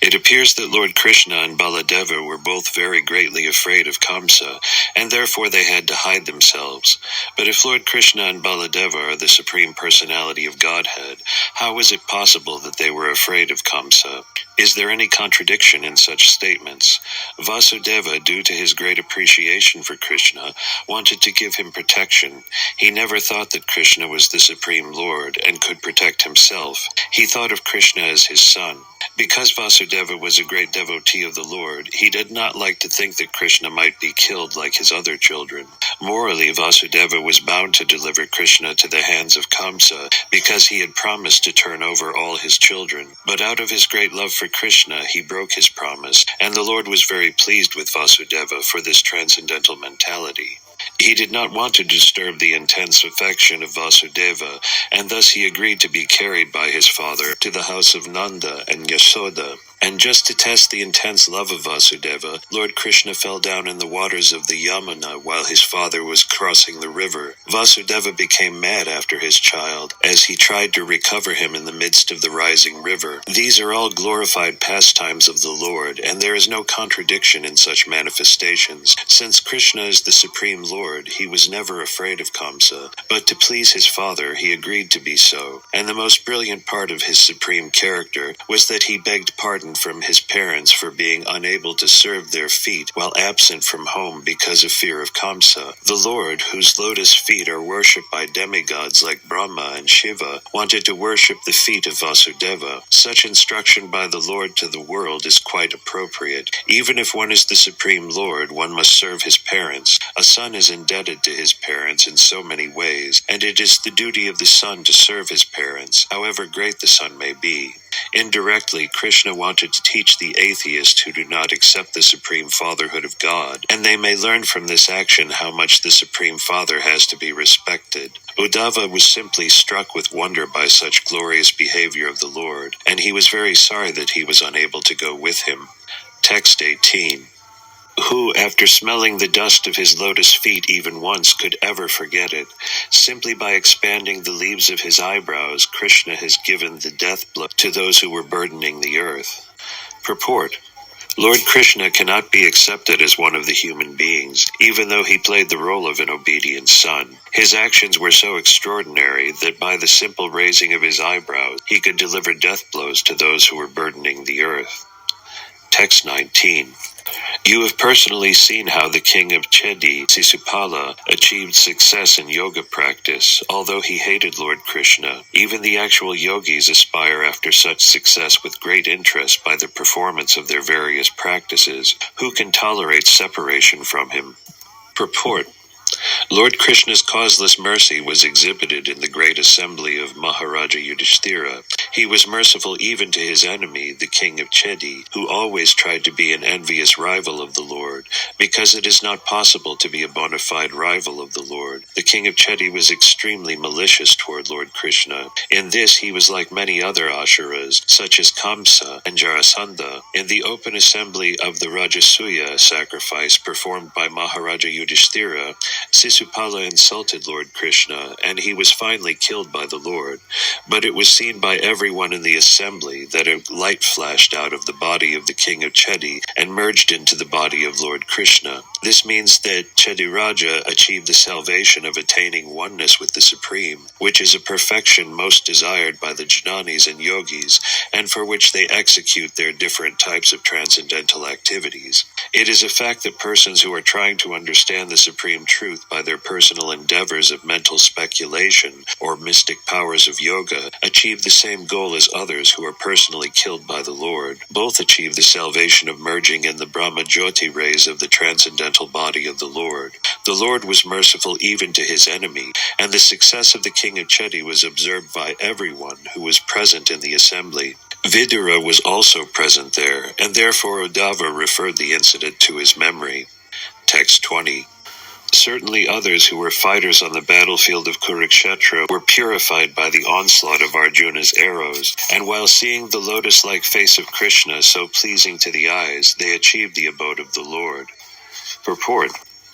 It appears that Lord Krishna and Baladeva were both very greatly afraid of Kamsa, and therefore they had to hide themselves. But if Lord Krishna and Baladeva are the Supreme Personality of Godhead, how is it possible that they were afraid of Kamsa? Is there any contradiction in such statements? Vasudeva, due to his great appreciation for Krishna, wanted to give him protection. He never thought that Krishna was the Supreme Lord and could protect himself. He thought of Krishna as his son. Because Vasudeva was a great devotee of the Lord, he did not like to think that Krishna might be killed like his other children. Morally, Vasudeva was bound to deliver Krishna to the hands of Kamsa because he had promised to turn over all his children. But out of his great love for Krishna, he broke his promise, and the Lord was very pleased with Vasudeva for this transcendental mentality. He did not want to disturb the intense affection of Vasudeva, and thus he agreed to be carried by his father to the house of Nanda and Yasoda. And just to test the intense love of Vasudeva, Lord Krishna fell down in the waters of the Yamuna while his father was crossing the river. Vasudeva became mad after his child, as he tried to recover him in the midst of the rising river. These are all glorified pastimes of the Lord, and there is no contradiction in such manifestations. Since Krishna is the Supreme Lord, he was never afraid of Kamsa, but to please his father, he agreed to be so. And the most brilliant part of his supreme character was that he begged pardon from his parents for being unable to serve their feet while absent from home because of fear of Kamsa. The Lord, whose lotus feet are worshipped by demigods like Brahma and Shiva, wanted to worship the feet of Vasudeva. Such instruction by the Lord to the world is quite appropriate. Even if one is the Supreme Lord, one must serve his parents. A son is indebted to his parents in so many ways, and it is the duty of the son to serve his parents, however great the son may be. Indirectly, Krishna wanted to teach the atheists who do not accept the Supreme Fatherhood of God, and they may learn from this action how much the Supreme Father has to be respected. Uddhava was simply struck with wonder by such glorious behavior of the Lord, and he was very sorry that he was unable to go with him. Text 18. Who, after smelling the dust of his lotus feet even once, could ever forget it? Simply by expanding the leaves of his eyebrows, Krishna has given the death blow to those who were burdening the earth. Purport. Lord Krishna cannot be accepted as one of the human beings, even though he played the role of an obedient son. His actions were so extraordinary that by the simple raising of his eyebrows, he could deliver death blows to those who were burdening the earth. Text 19. You have personally seen how the king of Chedi, Sisupala, achieved success in yoga practice, although he hated Lord Krishna. Even the actual yogis aspire after such success with great interest by the performance of their various practices. Who can tolerate separation from him? Purport. Lord Krishna's causeless mercy was exhibited in the great assembly of Maharaja Yudhishthira. He was merciful even to his enemy, the king of Chedi, who always tried to be an envious rival of the Lord, because it is not possible to be a bona fide rival of the Lord. The king of Chedi was extremely malicious toward Lord Krishna. In this he was like many other Asuras, such as Kamsa and Jarasandha. In the open assembly of the Rajasuya sacrifice performed by Maharaja Yudhishthira, Sisupala insulted Lord Krishna, and he was finally killed by the Lord. But it was seen by everyone in the assembly that a light flashed out of the body of the king of Chedi and merged into the body of Lord Krishna. This means that Chediraja achieved the salvation of attaining oneness with the Supreme, which is a perfection most desired by the jnanis and yogis, and for which they execute their different types of transcendental activities. It is a fact that persons who are trying to understand the supreme truth by their personal endeavors of mental speculation or mystic powers of yoga achieve the same goal as others who are personally killed by the Lord. Both achieve the salvation of merging in the Brahma Jyoti rays of the transcendental body of the Lord. The Lord was merciful even to his enemy, and the success of the king of Chedi was observed by everyone who was present in the assembly. Vidura was also present there, and therefore Uddhava referred the incident to his memory. Text 20. Certainly others who were fighters on the battlefield of Kurukshetra were purified by the onslaught of Arjuna's arrows, and while seeing the lotus-like face of Krishna so pleasing to the eyes, they achieved the abode of the Lord. Purport.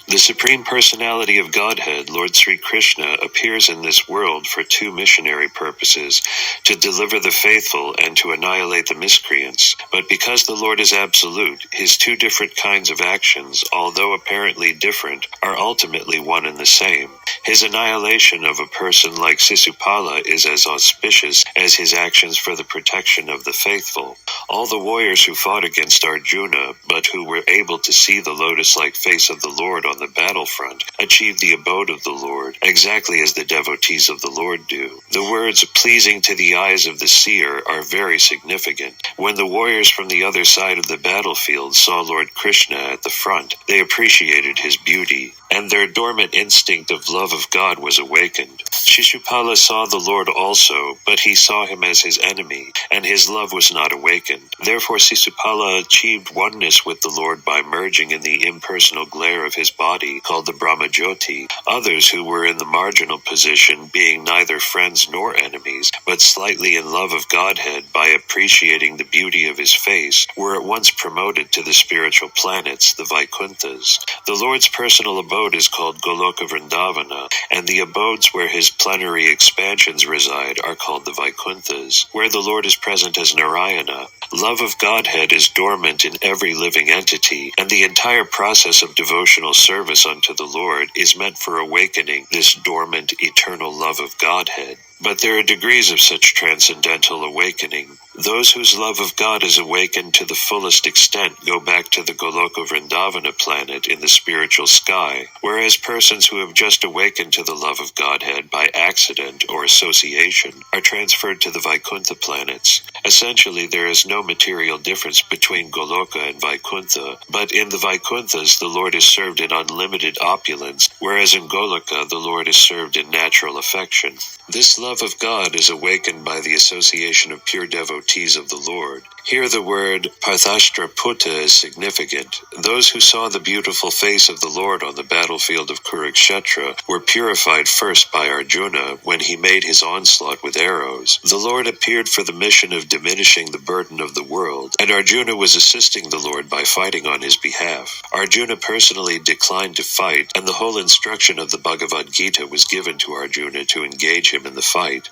The Supreme Personality of Godhead, Lord Sri Krishna, appears in this world for two missionary purposes, to deliver the faithful and to annihilate the miscreants. But because the Lord is absolute, his two different kinds of actions, although apparently different, are ultimately one and the same. His annihilation of a person like Sisupala is as auspicious as his actions for the protection of the faithful. All the warriors who fought against Arjuna, but who were able to see the lotus-like face of the Lord on the battlefront, achieved the abode of the Lord, exactly as the devotees of the Lord do. The words, pleasing to the eyes of the seer, are very significant. When the warriors from the other side of the battlefield saw Lord Krishna at the front, they appreciated his beauty, and their dormant instinct of love of God was awakened. Shishupala saw the Lord also, but he saw him as his enemy, and his love was not awakened. Therefore Sisupala achieved oneness with the Lord by merging in the impersonal glare of his body, called the Brahma Jyoti. Others who were in the marginal position, being neither friends nor enemies, but slightly in love of Godhead by appreciating the beauty of his face, were at once promoted to the spiritual planets, the Vaikunthas. The Lord's personal abode is called Goloka Vrindavana, and the abodes where his plenary expansions reside are called the Vaikunthas, where the Lord is present as Narayana. Love of Godhead is dormant in every living entity, and the entire process of devotional service unto the Lord is meant for awakening this dormant, eternal love of Godhead. But there are degrees of such transcendental awakening. Those whose love of God is awakened to the fullest extent go back to the Goloka Vrindavana planet in the spiritual sky, whereas persons who have just awakened to the love of Godhead by accident or association are transferred to the Vaikuntha planets. Essentially, there is no material difference between Goloka and Vaikuntha, but in the Vaikunthas the Lord is served in unlimited opulence, whereas in Goloka the Lord is served in natural affection. This love of God is awakened by the association of pure devotees of the Lord. Here the word Parthashtraputta is significant. Those who saw the beautiful face of the Lord on the battlefield of Kurukshetra were purified first by Arjuna when he made his onslaught with arrows. The Lord appeared for the mission of diminishing the burden of the world, and Arjuna was assisting the Lord by fighting on his behalf. Arjuna personally declined to fight, and the whole instruction of the Bhagavad Gita was given to Arjuna to engage him in the fight.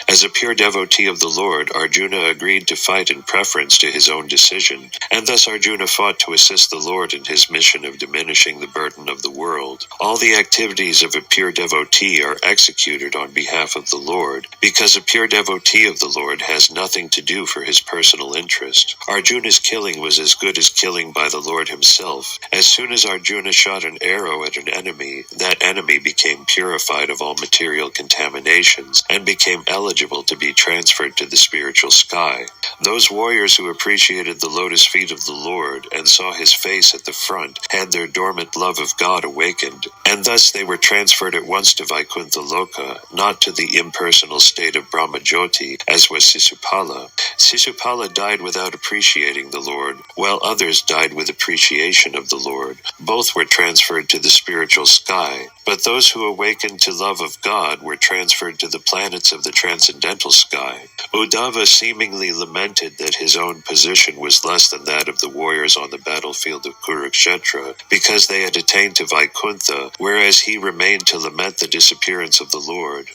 As a pure devotee of the Lord, Arjuna agreed to fight in preference to his own decision, and thus Arjuna fought to assist the Lord in his mission of diminishing the burden of the world. All the activities of a pure devotee are executed on behalf of the Lord, because a pure devotee of the Lord has nothing to do for his personal interest. Arjuna's killing was as good as killing by the Lord himself. As soon as Arjuna shot an arrow at an enemy, that enemy became purified of all material contaminations, and and became eligible to be transferred to the spiritual sky. Those warriors who appreciated the lotus feet of the Lord and saw his face at the front had their dormant love of God awakened, and thus they were transferred at once to Vaikuntha Loka, not to the impersonal state of Brahmajyoti, as was Sisupala. Sisupala died without appreciating the Lord, while others died with appreciation of the Lord. Both were transferred to the spiritual sky, but those who awakened to love of God were transferred to the planets of the transcendental sky. Uddhava seemingly lamented that his own position was less than that of the warriors on the battlefield of Kurukshetra, because they had attained to Vaikuntha, whereas he remained to lament the disappearance of the Lord.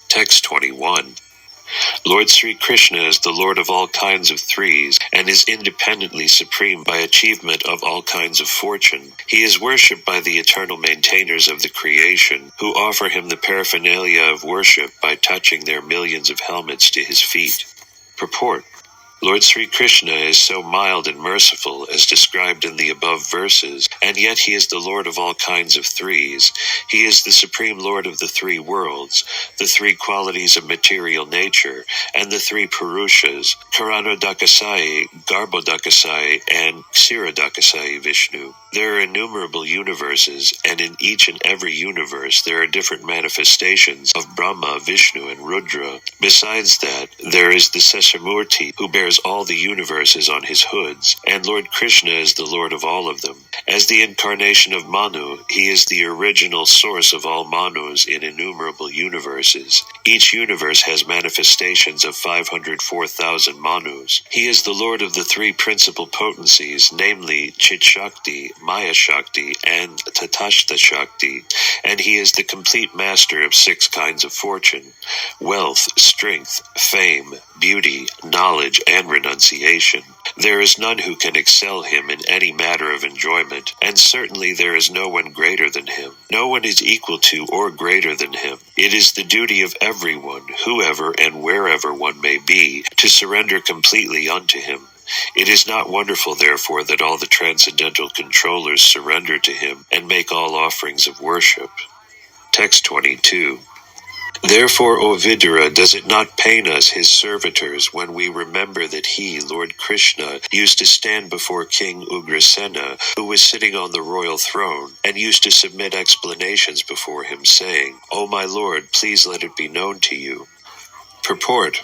Text 21. Lord Sri Krishna is the Lord of all kinds of threes, and is independently supreme by achievement of all kinds of fortune. He is worshipped by the eternal maintainers of the creation, who offer him the paraphernalia of worship by touching their millions of helmets to his feet. Purport. Lord Sri Krishna is so mild and merciful as described in the above verses, and yet he is the Lord of all kinds of threes. He is the supreme Lord of the three worlds, the three qualities of material nature, and the three Purushas, Karanodakasai, Garbhodakasai, and Ksirodakasai Vishnu. There are innumerable universes, and in each and every universe there are different manifestations of Brahma, Vishnu, and Rudra. Besides that, there is the Seshamurti, who bears all the universes on his hoods, and Lord Krishna is the Lord of all of them. As the incarnation of Manu, he is the original source of all Manus in innumerable universes. Each universe has manifestations of 504,000 Manus. He is the Lord of the three principal potencies, namely Chit Shakti, Maya Shakti, and Tatashta Shakti, and he is the complete master of 6 kinds of fortune: wealth, strength, fame, beauty, knowledge, and renunciation. There is none who can excel him in any matter of enjoyment, and certainly there is no one greater than him. No one is equal to or greater than him. It is the duty of everyone, whoever and wherever one may be, to surrender completely unto him. It is not wonderful, therefore, that all the transcendental controllers surrender to him and make all offerings of worship. Text 22. Therefore, O Vidura, does it not pain us, his servitors, when we remember that he, Lord Krishna, used to stand before King Ugrasena, who was sitting on the royal throne, and used to submit explanations before him, saying, O my Lord, please let it be known to you. Purport.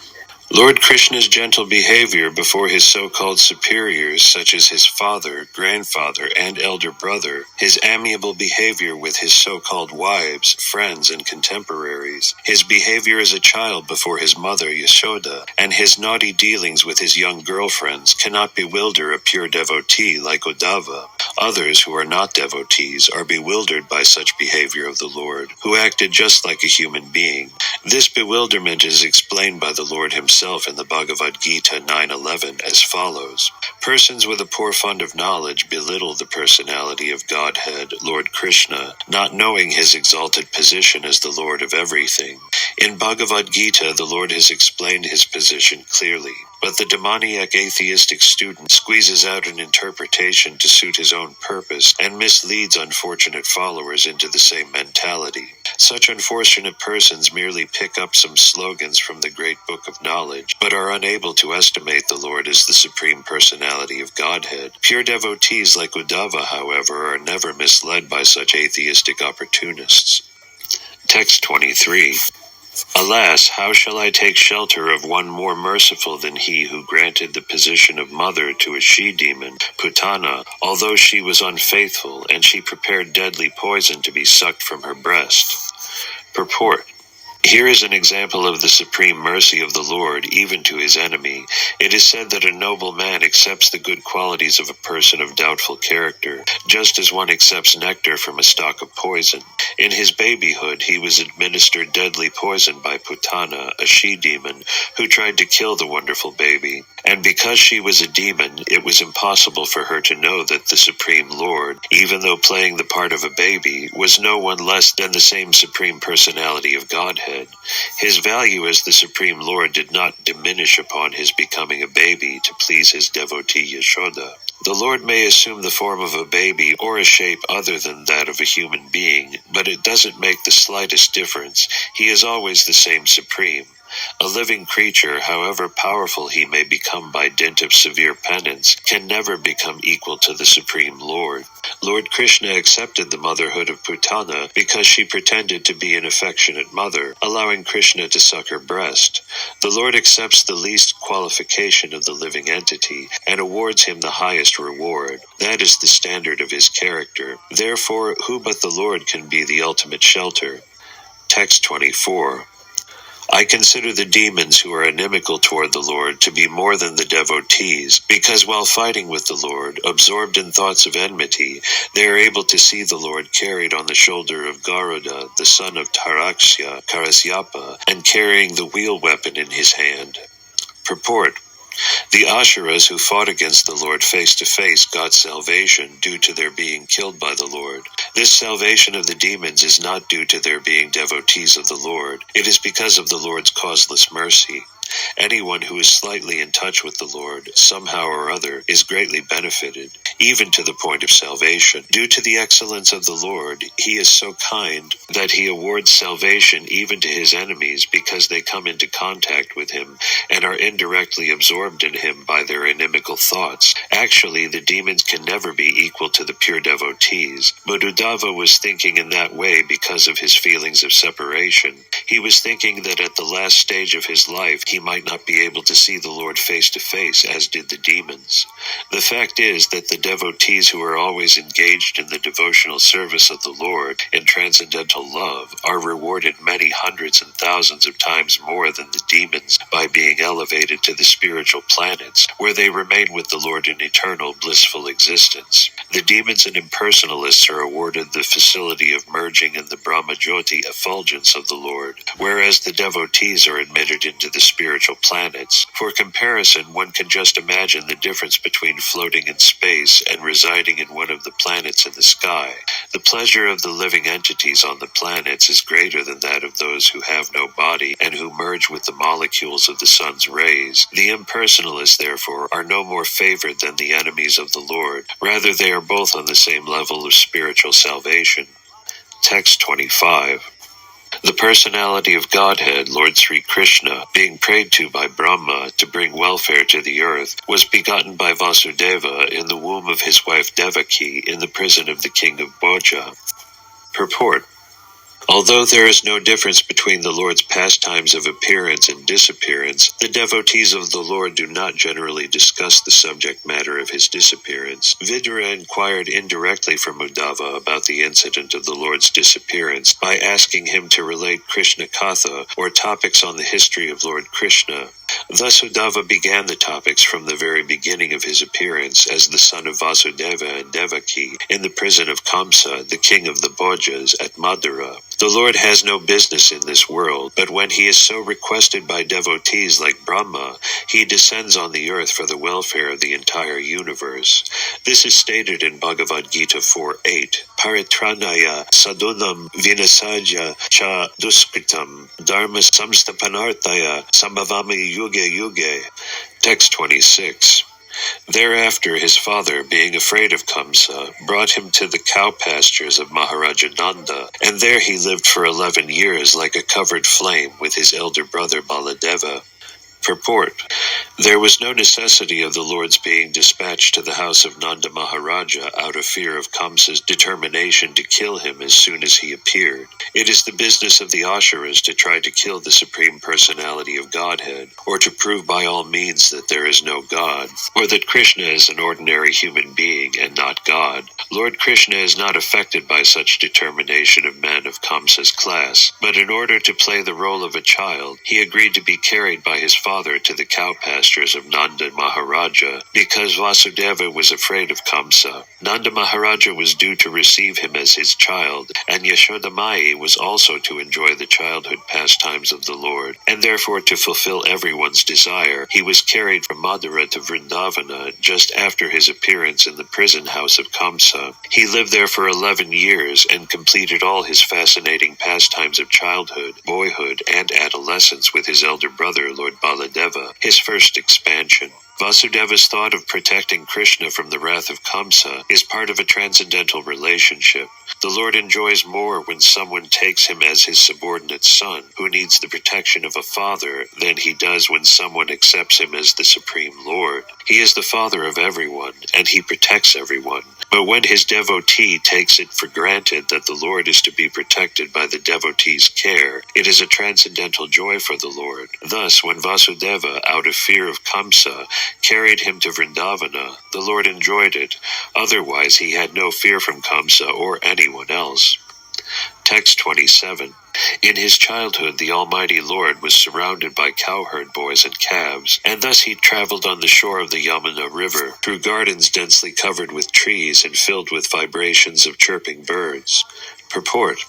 Lord Krishna's gentle behavior before his so-called superiors, such as his father, grandfather, and elder brother, his amiable behavior with his so-called wives, friends, and contemporaries, his behavior as a child before his mother, Yashoda, and his naughty dealings with his young girlfriends cannot bewilder a pure devotee like Uddhava. Others who are not devotees are bewildered by such behavior of the Lord, who acted just like a human being. This bewilderment is explained by the Lord himself in the Bhagavad Gita 9:11 as follows. Persons with a poor fund of knowledge belittle the personality of Godhead, Lord Krishna, not knowing his exalted position as the Lord of everything. In Bhagavad Gita, the Lord has explained his position clearly, but the demoniac atheistic student squeezes out an interpretation to suit his own purpose and misleads unfortunate followers into the same mentality. Such unfortunate persons merely pick up some slogans from the great book of knowledge, but are unable to estimate the Lord as the supreme personality of Godhead. Pure devotees like Uddhava, however, are never misled by such atheistic opportunists. Text 23. Alas, how shall I take shelter of one more merciful than he who granted the position of mother to a she-demon, Putana, although she was unfaithful, and she prepared deadly poison to be sucked from her breast? Purport. Here is an example of the supreme mercy of the Lord, even to his enemy. It is said that a noble man accepts the good qualities of a person of doubtful character, just as one accepts nectar from a stalk of poison. In his babyhood, he was administered deadly poison by Putana, a she-demon, who tried to kill the wonderful baby. And because she was a demon, it was impossible for her to know that the Supreme Lord, even though playing the part of a baby, was no one less than the same Supreme Personality of Godhead. Godhead. His value as the Supreme Lord did not diminish upon his becoming a baby to please his devotee Yashoda. The Lord may assume the form of a baby or a shape other than that of a human being, but it doesn't make the slightest difference. He is always the same Supreme. A living creature, however powerful he may become by dint of severe penance, can never become equal to the Supreme Lord. Lord Krishna accepted the motherhood of Putana because she pretended to be an affectionate mother, allowing Krishna to suck her breast. The Lord accepts the least qualification of the living entity and awards him the highest reward. That is the standard of his character. Therefore, who but the Lord can be the ultimate shelter? Text 24. I consider the demons who are inimical toward the Lord to be more than the devotees, because while fighting with the Lord, absorbed in thoughts of enmity, they are able to see the Lord carried on the shoulder of Garuda, the son of Taraksha, Karasyapa, and carrying the wheel weapon in his hand. Purport. The Ashuras who fought against the Lord face to face got salvation due to their being killed by the Lord. This salvation of the demons is not due to their being devotees of the Lord. It is because of the Lord's causeless mercy. Anyone who is slightly in touch with the Lord, somehow or other, is greatly benefited, even to the point of salvation. Due to the excellence of the Lord, he is so kind that he awards salvation even to his enemies because they come into contact with him and are indirectly absorbed in him by their inimical thoughts. Actually, the demons can never be equal to the pure devotees. But Uddhava was thinking in that way because of his feelings of separation. He was thinking that at the last stage of his life, he might not be able to see the Lord face to face, as did the demons. The fact is that the devotees who are always engaged in the devotional service of the Lord in transcendental love are rewarded many hundreds and thousands of times more than the demons by being elevated to the spiritual planets, where they remain with the Lord in eternal blissful existence. The demons and impersonalists are awarded the facility of merging in the Brahmajyoti effulgence of the Lord, whereas the devotees are admitted into the spiritual planets. For comparison, one can just imagine the difference between floating in space and residing in one of the planets in the sky. The pleasure of the living entities on the planets is greater than that of those who have no body and who merge with the molecules of the sun's rays. The impersonalists, therefore, are no more favored than the enemies of the Lord. Rather, they are both on the same level of spiritual salvation. Text 25. The personality of Godhead, Lord Sri Krishna, being prayed to by Brahma to bring welfare to the earth, was begotten by Vasudeva in the womb of his wife Devaki in the prison of the king of Bhoja. Purport. Although there is no difference between the Lord's pastimes of appearance and disappearance, the devotees of the Lord do not generally discuss the subject matter of his disappearance. Vidura inquired indirectly from Uddhava about the incident of the Lord's disappearance by asking him to relate Krishna Katha, or topics on the history of Lord Krishna. Thus Uddhava began the topics from the very beginning of his appearance as the son of Vasudeva and Devaki in the prison of Kamsa, the king of the Bhojas, at Madura. The Lord has no business in this world, but when he is so requested by devotees like Brahma, he descends on the earth for the welfare of the entire universe. This is stated in Bhagavad Gita 4:8. Paritranaya sadunam vinasaja cha duskritam dharma samstapanartaya sambhavami yuge yuge. Text 26. Thereafter his father, being afraid of Kamsa, brought him to the cow pastures of Maharaja Nanda, and there he lived for 11 years like a covered flame with his elder brother Baladeva. Purport. There was no necessity of the Lord's being dispatched to the house of Nanda Maharaja out of fear of Kamsa's determination to kill him as soon as he appeared. It is the business of the Ashuras to try to kill the Supreme Personality of Godhead, or to prove by all means that there is no God, or that Krishna is an ordinary human being and not God. Lord Krishna is not affected by such determination of men of Kamsa's class, but in order to play the role of a child, he agreed to be carried by his father to the cow pastures of Nanda Maharaja, because Vasudeva was afraid of Kamsa. Nanda Maharaja was due to receive him as his child, and Yashodamai was also to enjoy the childhood pastimes of the Lord, and therefore to fulfill everyone's desire, he was carried from Madhura to Vrindavana just after his appearance in the prison house of Kamsa. He lived there for 11 years and completed all his fascinating pastimes of childhood, boyhood, and adolescence with his elder brother, Lord Baladeva, his first expansion. Vasudeva's thought of protecting Krishna from the wrath of Kamsa is part of a transcendental relationship. The Lord enjoys more when someone takes him as his subordinate son, who needs the protection of a father, than he does when someone accepts him as the Supreme Lord. He is the father of everyone, and he protects everyone. But when his devotee takes it for granted that the Lord is to be protected by the devotee's care, it is a transcendental joy for the Lord. Thus, when Vasudeva, out of fear of Kamsa, carried him to Vrindavana, the Lord enjoyed it. Otherwise, he had no fear from Kamsa or anyone else. Text 27. In his childhood, the Almighty Lord was surrounded by cowherd boys and calves, and thus he traveled on the shore of the Yamuna River, through gardens densely covered with trees and filled with vibrations of chirping birds. Purport.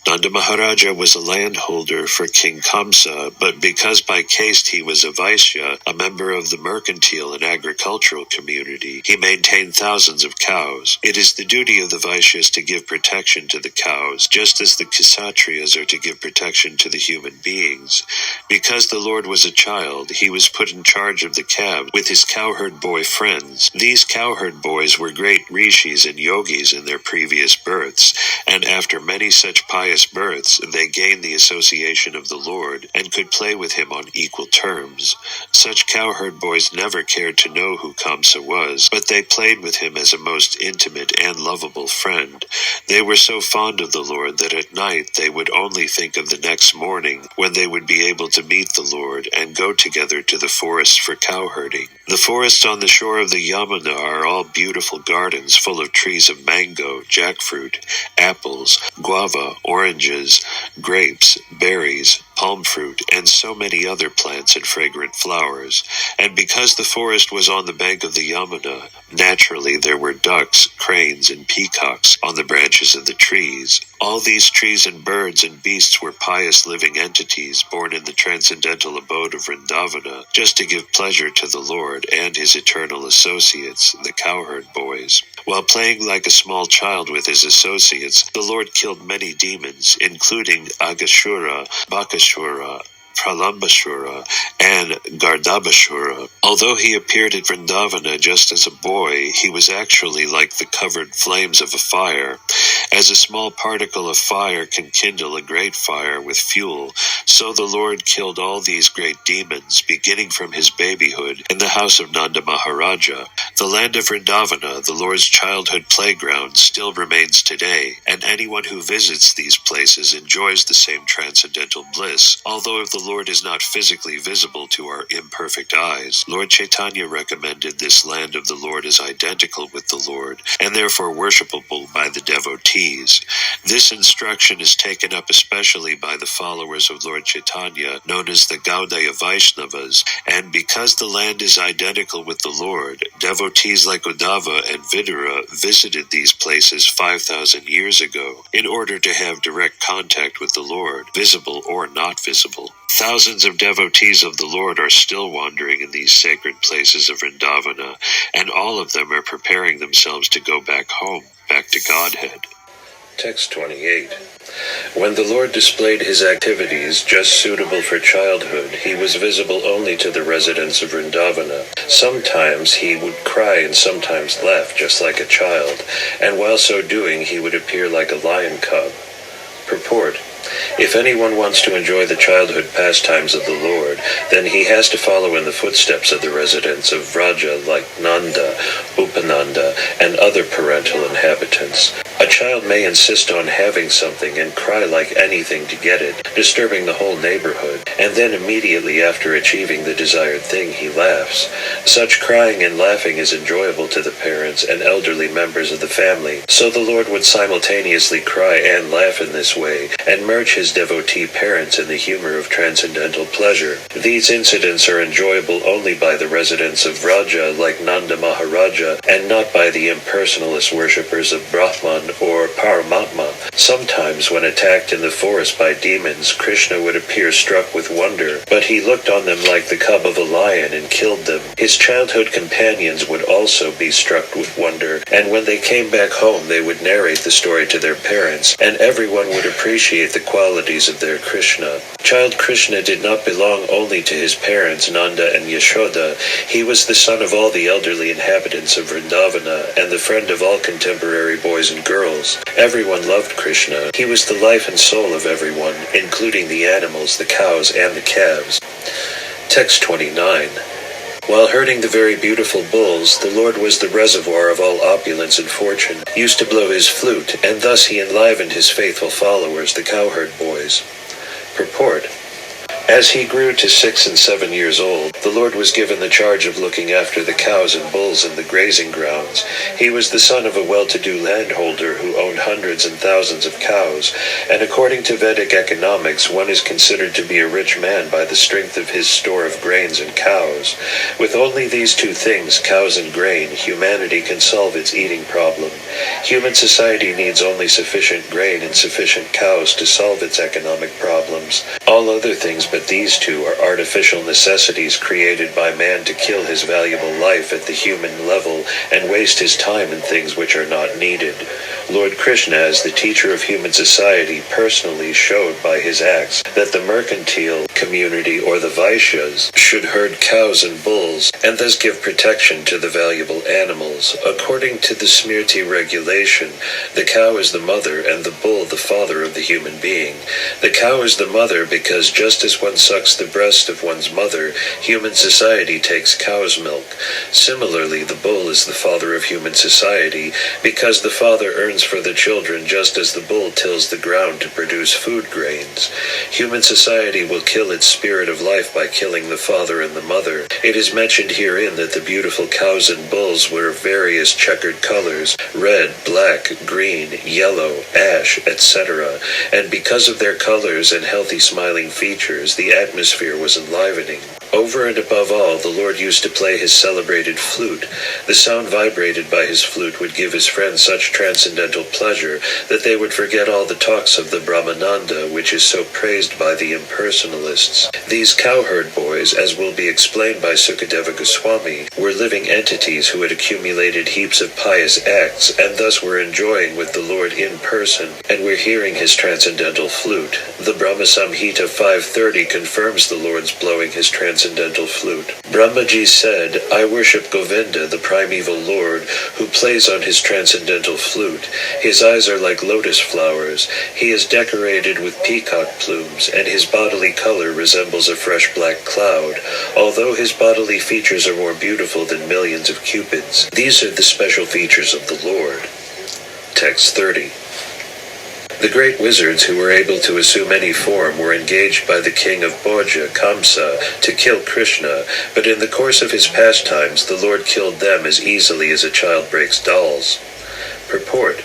Nanda Maharaja was a landholder for King Kamsa, but because by caste he was a Vaishya, a member of the mercantile and agricultural community, he maintained thousands of cows. It is the duty of the Vaishyas to give protection to the cows, just as the Kshatriyas are to give protection to the human beings. Because the Lord was a child, he was put in charge of the calves with his cowherd boy friends. These cowherd boys were great rishis and yogis in their previous births, and after many such pious births, they gained the association of the Lord and could play with him on equal terms. Such cowherd boys never cared to know who Kamsa was, but they played with him as a most intimate and lovable friend. They were so fond of the Lord that at night they would only think of the next morning when they would be able to meet the Lord and go together to the forests for cowherding. The forests on the shore of the Yamuna are all beautiful gardens full of trees of mango, jackfruit, apples, guava, oranges, grapes, berries, palm fruit, and so many other plants and fragrant flowers. And because the forest was on the bank of the Yamuna, naturally there were ducks, cranes, and peacocks on the branches of the trees. All these trees and birds and beasts were pious living entities born in the transcendental abode of Vrindavana, just to give pleasure to the Lord and his eternal associates, the cowherd boys. While playing like a small child with his associates, the Lord killed many demons, including Agashura, Bakashura, Pralambashura, and Gardabashura. Although he appeared at Vrindavana just as a boy, he was actually like the covered flames of a fire. As a small particle of fire can kindle a great fire with fuel, so the Lord killed all these great demons, beginning from his babyhood in the house of Nanda Maharaja. The land of Vrindavana, the Lord's childhood playground, still remains today, and anyone who visits these places enjoys the same transcendental bliss, although if the Lord is not physically visible to our imperfect eyes. Lord Chaitanya recommended this land of the Lord as identical with the Lord, and therefore worshipable by the devotees. This instruction is taken up especially by the followers of Lord Chaitanya, known as the Gaudiya Vaishnavas, and because the land is identical with the Lord, devotees like Uddhava and Vidura visited these places 5,000 years ago in order to have direct contact with the Lord, visible or not visible. Thousands of devotees of the Lord are still wandering in these sacred places of Vrindavana, and all of them are preparing themselves to go back home, back to Godhead. Text 28. When the Lord displayed his activities just suitable for childhood, he was visible only to the residents of Vrindavana. Sometimes he would cry and sometimes laugh just like a child, and while so doing he would appear like a lion cub. Purport. If anyone wants to enjoy the childhood pastimes of the Lord, then he has to follow in the footsteps of the residents of Vraja like Nanda, Upananda, and other parental inhabitants. A child may insist on having something and cry like anything to get it, disturbing the whole neighborhood, and then immediately after achieving the desired thing he laughs. Such crying and laughing is enjoyable to the parents and elderly members of the family, so the Lord would simultaneously cry and laugh in this way, and merge his devotee parents in the humor of transcendental pleasure. These incidents are enjoyable only by the residents of Vraja like Nanda Maharaja, and not by the impersonalist worshippers of Brahman or Paramatma. Sometimes when attacked in the forest by demons, Krishna would appear struck with wonder, but he looked on them like the cub of a lion and killed them. His childhood companions would also be struck with wonder, and when they came back home they would narrate the story to their parents, and everyone would appreciate the qualities of their Krishna. Child Krishna did not belong only to his parents Nanda and Yashoda. He was the son of all the elderly inhabitants of Vrindavana and the friend of all contemporary boys and girls. Everyone loved Krishna. He was the life and soul of everyone, including the animals, the cows, and the calves. Text 29. While herding the very beautiful bulls, the Lord was the reservoir of all opulence and fortune, used to blow his flute, and thus he enlivened his faithful followers, the cowherd boys. Purport. As he grew to 6 and 7 years old, the Lord was given the charge of looking after the cows and bulls in the grazing grounds. He was the son of a well-to-do landholder who owned hundreds and thousands of cows, and according to Vedic economics, one is considered to be a rich man by the strength of his store of grains and cows. With only these two things, cows and grain, humanity can solve its eating problem. Human society needs only sufficient grain and sufficient cows to solve its economic problems. All other things but these two are artificial necessities created by man to kill his valuable life at the human level and waste his time in things which are not needed. Lord Krishna, as the teacher of human society, personally showed by his acts that the mercantile community or the Vaishyas should herd cows and bulls and thus give protection to the valuable animals. According to the Smriti regulation, the cow is the mother and the bull the father of the human being. The cow is the mother because just as one sucks the breast of one's mother, human society takes cow's milk. Similarly, the bull is the father of human society because the father earns for the children just as the bull tills the ground to produce food grains. Human society will kill its spirit of life by killing the father and the mother. It is mentioned herein that the beautiful cows and bulls were of various checkered colors, red, black, green, yellow, ash, etc., and because of their colors and healthy smiling features, the atmosphere was enlivening. Over and above all, the Lord used to play his celebrated flute. The sound vibrated by his flute would give his friends such transcendental pleasure that they would forget all the talks of the Brahmananda, which is so praised by the impersonalists. These cowherd boys, as will be explained by Sukadeva Goswami, were living entities who had accumulated heaps of pious acts, and thus were enjoying with the Lord in person, and were hearing his transcendental flute. The Brahma Samhita 530 confirms the Lord's blowing his transcendental flute. Brahmaji said, "I worship Govinda, the primeval Lord, who plays on his transcendental flute. His eyes are like lotus flowers. He is decorated with peacock plumes, and his bodily color resembles a fresh black cloud, although his bodily features are more beautiful than millions of cupids. These are the special features of the Lord." Text 30. The great wizards who were able to assume any form were engaged by the king of Bhoja, Kamsa, to kill Krishna, but in the course of his pastimes the Lord killed them as easily as a child breaks dolls. Purport.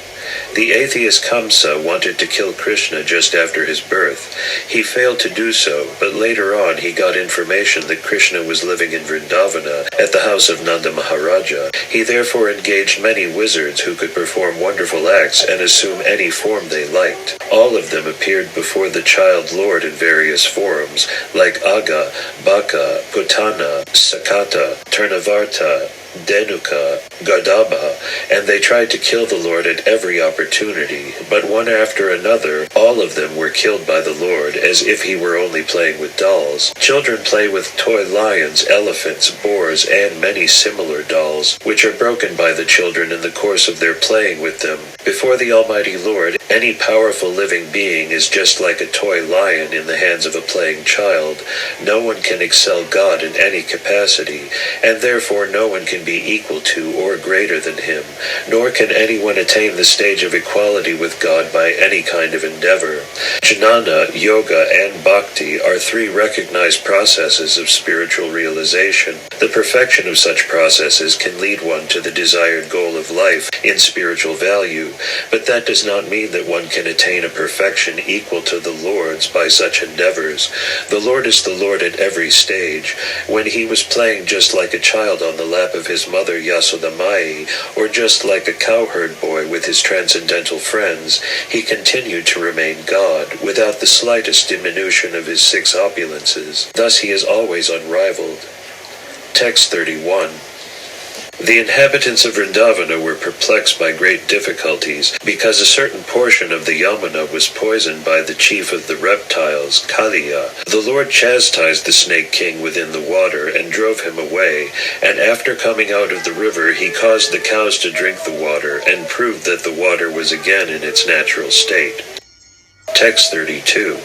The atheist Kamsa wanted to kill Krishna just after his birth. He failed to do so, but later on he got information that Krishna was living in Vrindavana at the house of Nanda Maharaja. He therefore engaged many wizards who could perform wonderful acts and assume any form they liked. All of them appeared before the child Lord in various forms, like Aga, Baka, Putana, Sakata, Turnavarta, Denuka, Gardaba, and they tried to kill the Lord at every opportunity, but one after another, all of them were killed by the Lord, as if he were only playing with dolls. Children play with toy lions, elephants, boars, and many similar dolls, which are broken by the children in the course of their playing with them. Before the Almighty Lord, any powerful living being is just like a toy lion in the hands of a playing child. No one can excel God in any capacity, and therefore no one can be equal to or greater than him. nor can anyone attain the stage of equality with God by any kind of endeavor. Jnana, yoga, and bhakti are three recognized processes of spiritual realization. The perfection of such processes can lead one to the desired goal of life in spiritual value, but that does not mean that one can attain a perfection equal to the Lord's by such endeavors. The Lord is the Lord at every stage. When he was playing just like a child on the lap of his mother Yasodamai, or just like a cowherd boy with his transcendental friends, he continued to remain God, without the slightest diminution of his six opulences. Thus he is always unrivaled. Text 31. The inhabitants of Vrindavana were perplexed by great difficulties, because a certain portion of the Yamuna was poisoned by the chief of the reptiles, Kaliya. The Lord chastised the snake king within the water, and drove him away, and after coming out of the river he caused the cows to drink the water, and proved that the water was again in its natural state. Text 32.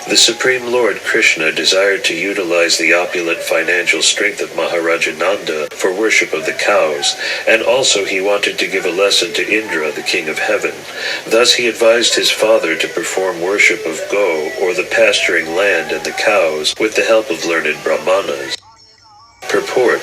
The Supreme Lord Krishna desired to utilize the opulent financial strength of Maharaja Nanda for worship of the cows, and also he wanted to give a lesson to Indra, the king of heaven. Thus he advised his father to perform worship of Go, or the pasturing land, and the cows, with the help of learned brahmanas. Purport.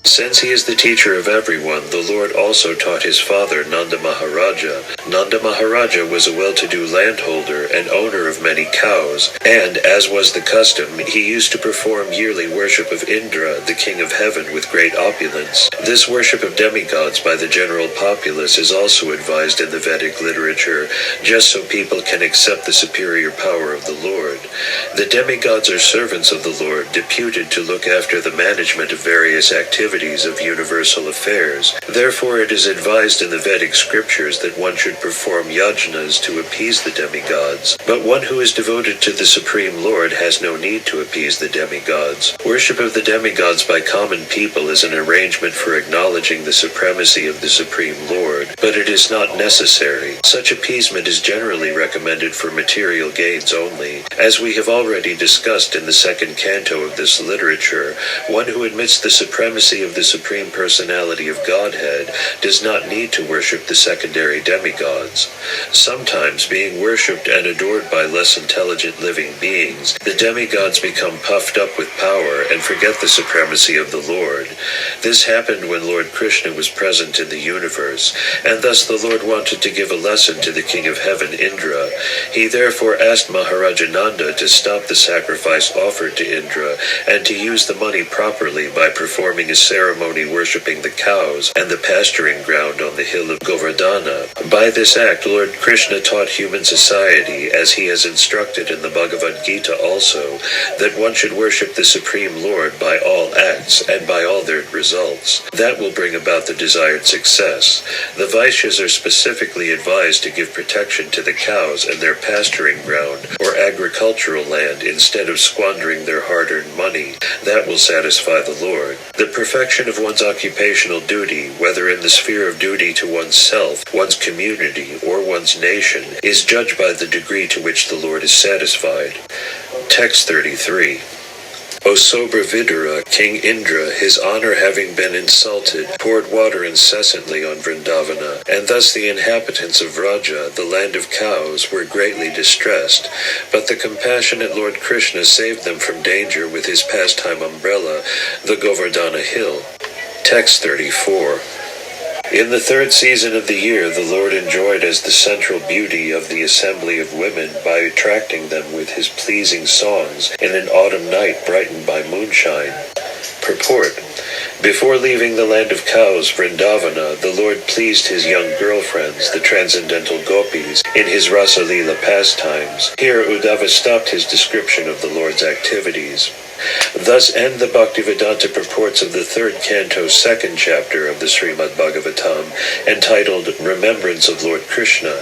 Since he is the teacher of everyone, the Lord also taught his father, Nanda Maharaja. Nanda Maharaja was a well-to-do landholder and owner of many cows, and, as was the custom, he used to perform yearly worship of Indra, the king of heaven, with great opulence. This worship of demigods by the general populace is also advised in the Vedic literature, just so people can accept the superior power of the Lord. The demigods are servants of the Lord, deputed to look after the management of various activities of universal affairs. Therefore it is advised in the Vedic scriptures that one should perform yajnas to appease the demigods. But one who is devoted to the Supreme Lord has no need to appease the demigods. Worship of the demigods by common people is an arrangement for acknowledging the supremacy of the Supreme Lord, but it is not necessary. Such appeasement is generally recommended for material gains only. As we have already discussed in the second canto of this literature, one who admits the supremacy of the Supreme Personality of Godhead does not need to worship the secondary demigods. Sometimes, being worshipped and adored by less intelligent living beings, the demigods become puffed up with power and forget the supremacy of the Lord. This happened when Lord Krishna was present in the universe, and thus the Lord wanted to give a lesson to the King of Heaven, Indra. He therefore asked Maharaja Nanda to stop the sacrifice offered to Indra and to use the money properly by performing a ceremony worshipping the cows and the pasturing ground on the hill of Govardhana. By this act, Lord Krishna taught human society, as he has instructed in the Bhagavad Gita also, that one should worship the Supreme Lord by all acts and by all their results. That will bring about the desired success. The Vaishyas are specifically advised to give protection to the cows and their pasturing ground or agricultural land instead of squandering their hard-earned money. That will satisfy the Lord. The perfection of one's occupational duty, whether in the sphere of duty to one's self, one's community, or one's nation, is judged by the degree to which the Lord is satisfied. Text 33. O sober Vidura, King Indra, his honor having been insulted, poured water incessantly on Vrindavana, and thus the inhabitants of Vraja, the land of cows, were greatly distressed. But the compassionate Lord Krishna saved them from danger with his pastime umbrella, the Govardhana hill. Text 34. In the third season of the year, the Lord enjoyed as the central beauty of the assembly of women by attracting them with his pleasing songs in an autumn night brightened by moonshine. Purport. Before leaving the land of cows, Vrindavana, the Lord pleased his young girlfriends, the transcendental gopis, in his Rasalila pastimes. Here Uddhava stopped his description of the Lord's activities. Thus end the Bhaktivedanta purports of the third canto, second chapter of the Srimad Bhagavatam, entitled Remembrance of Lord Krishna.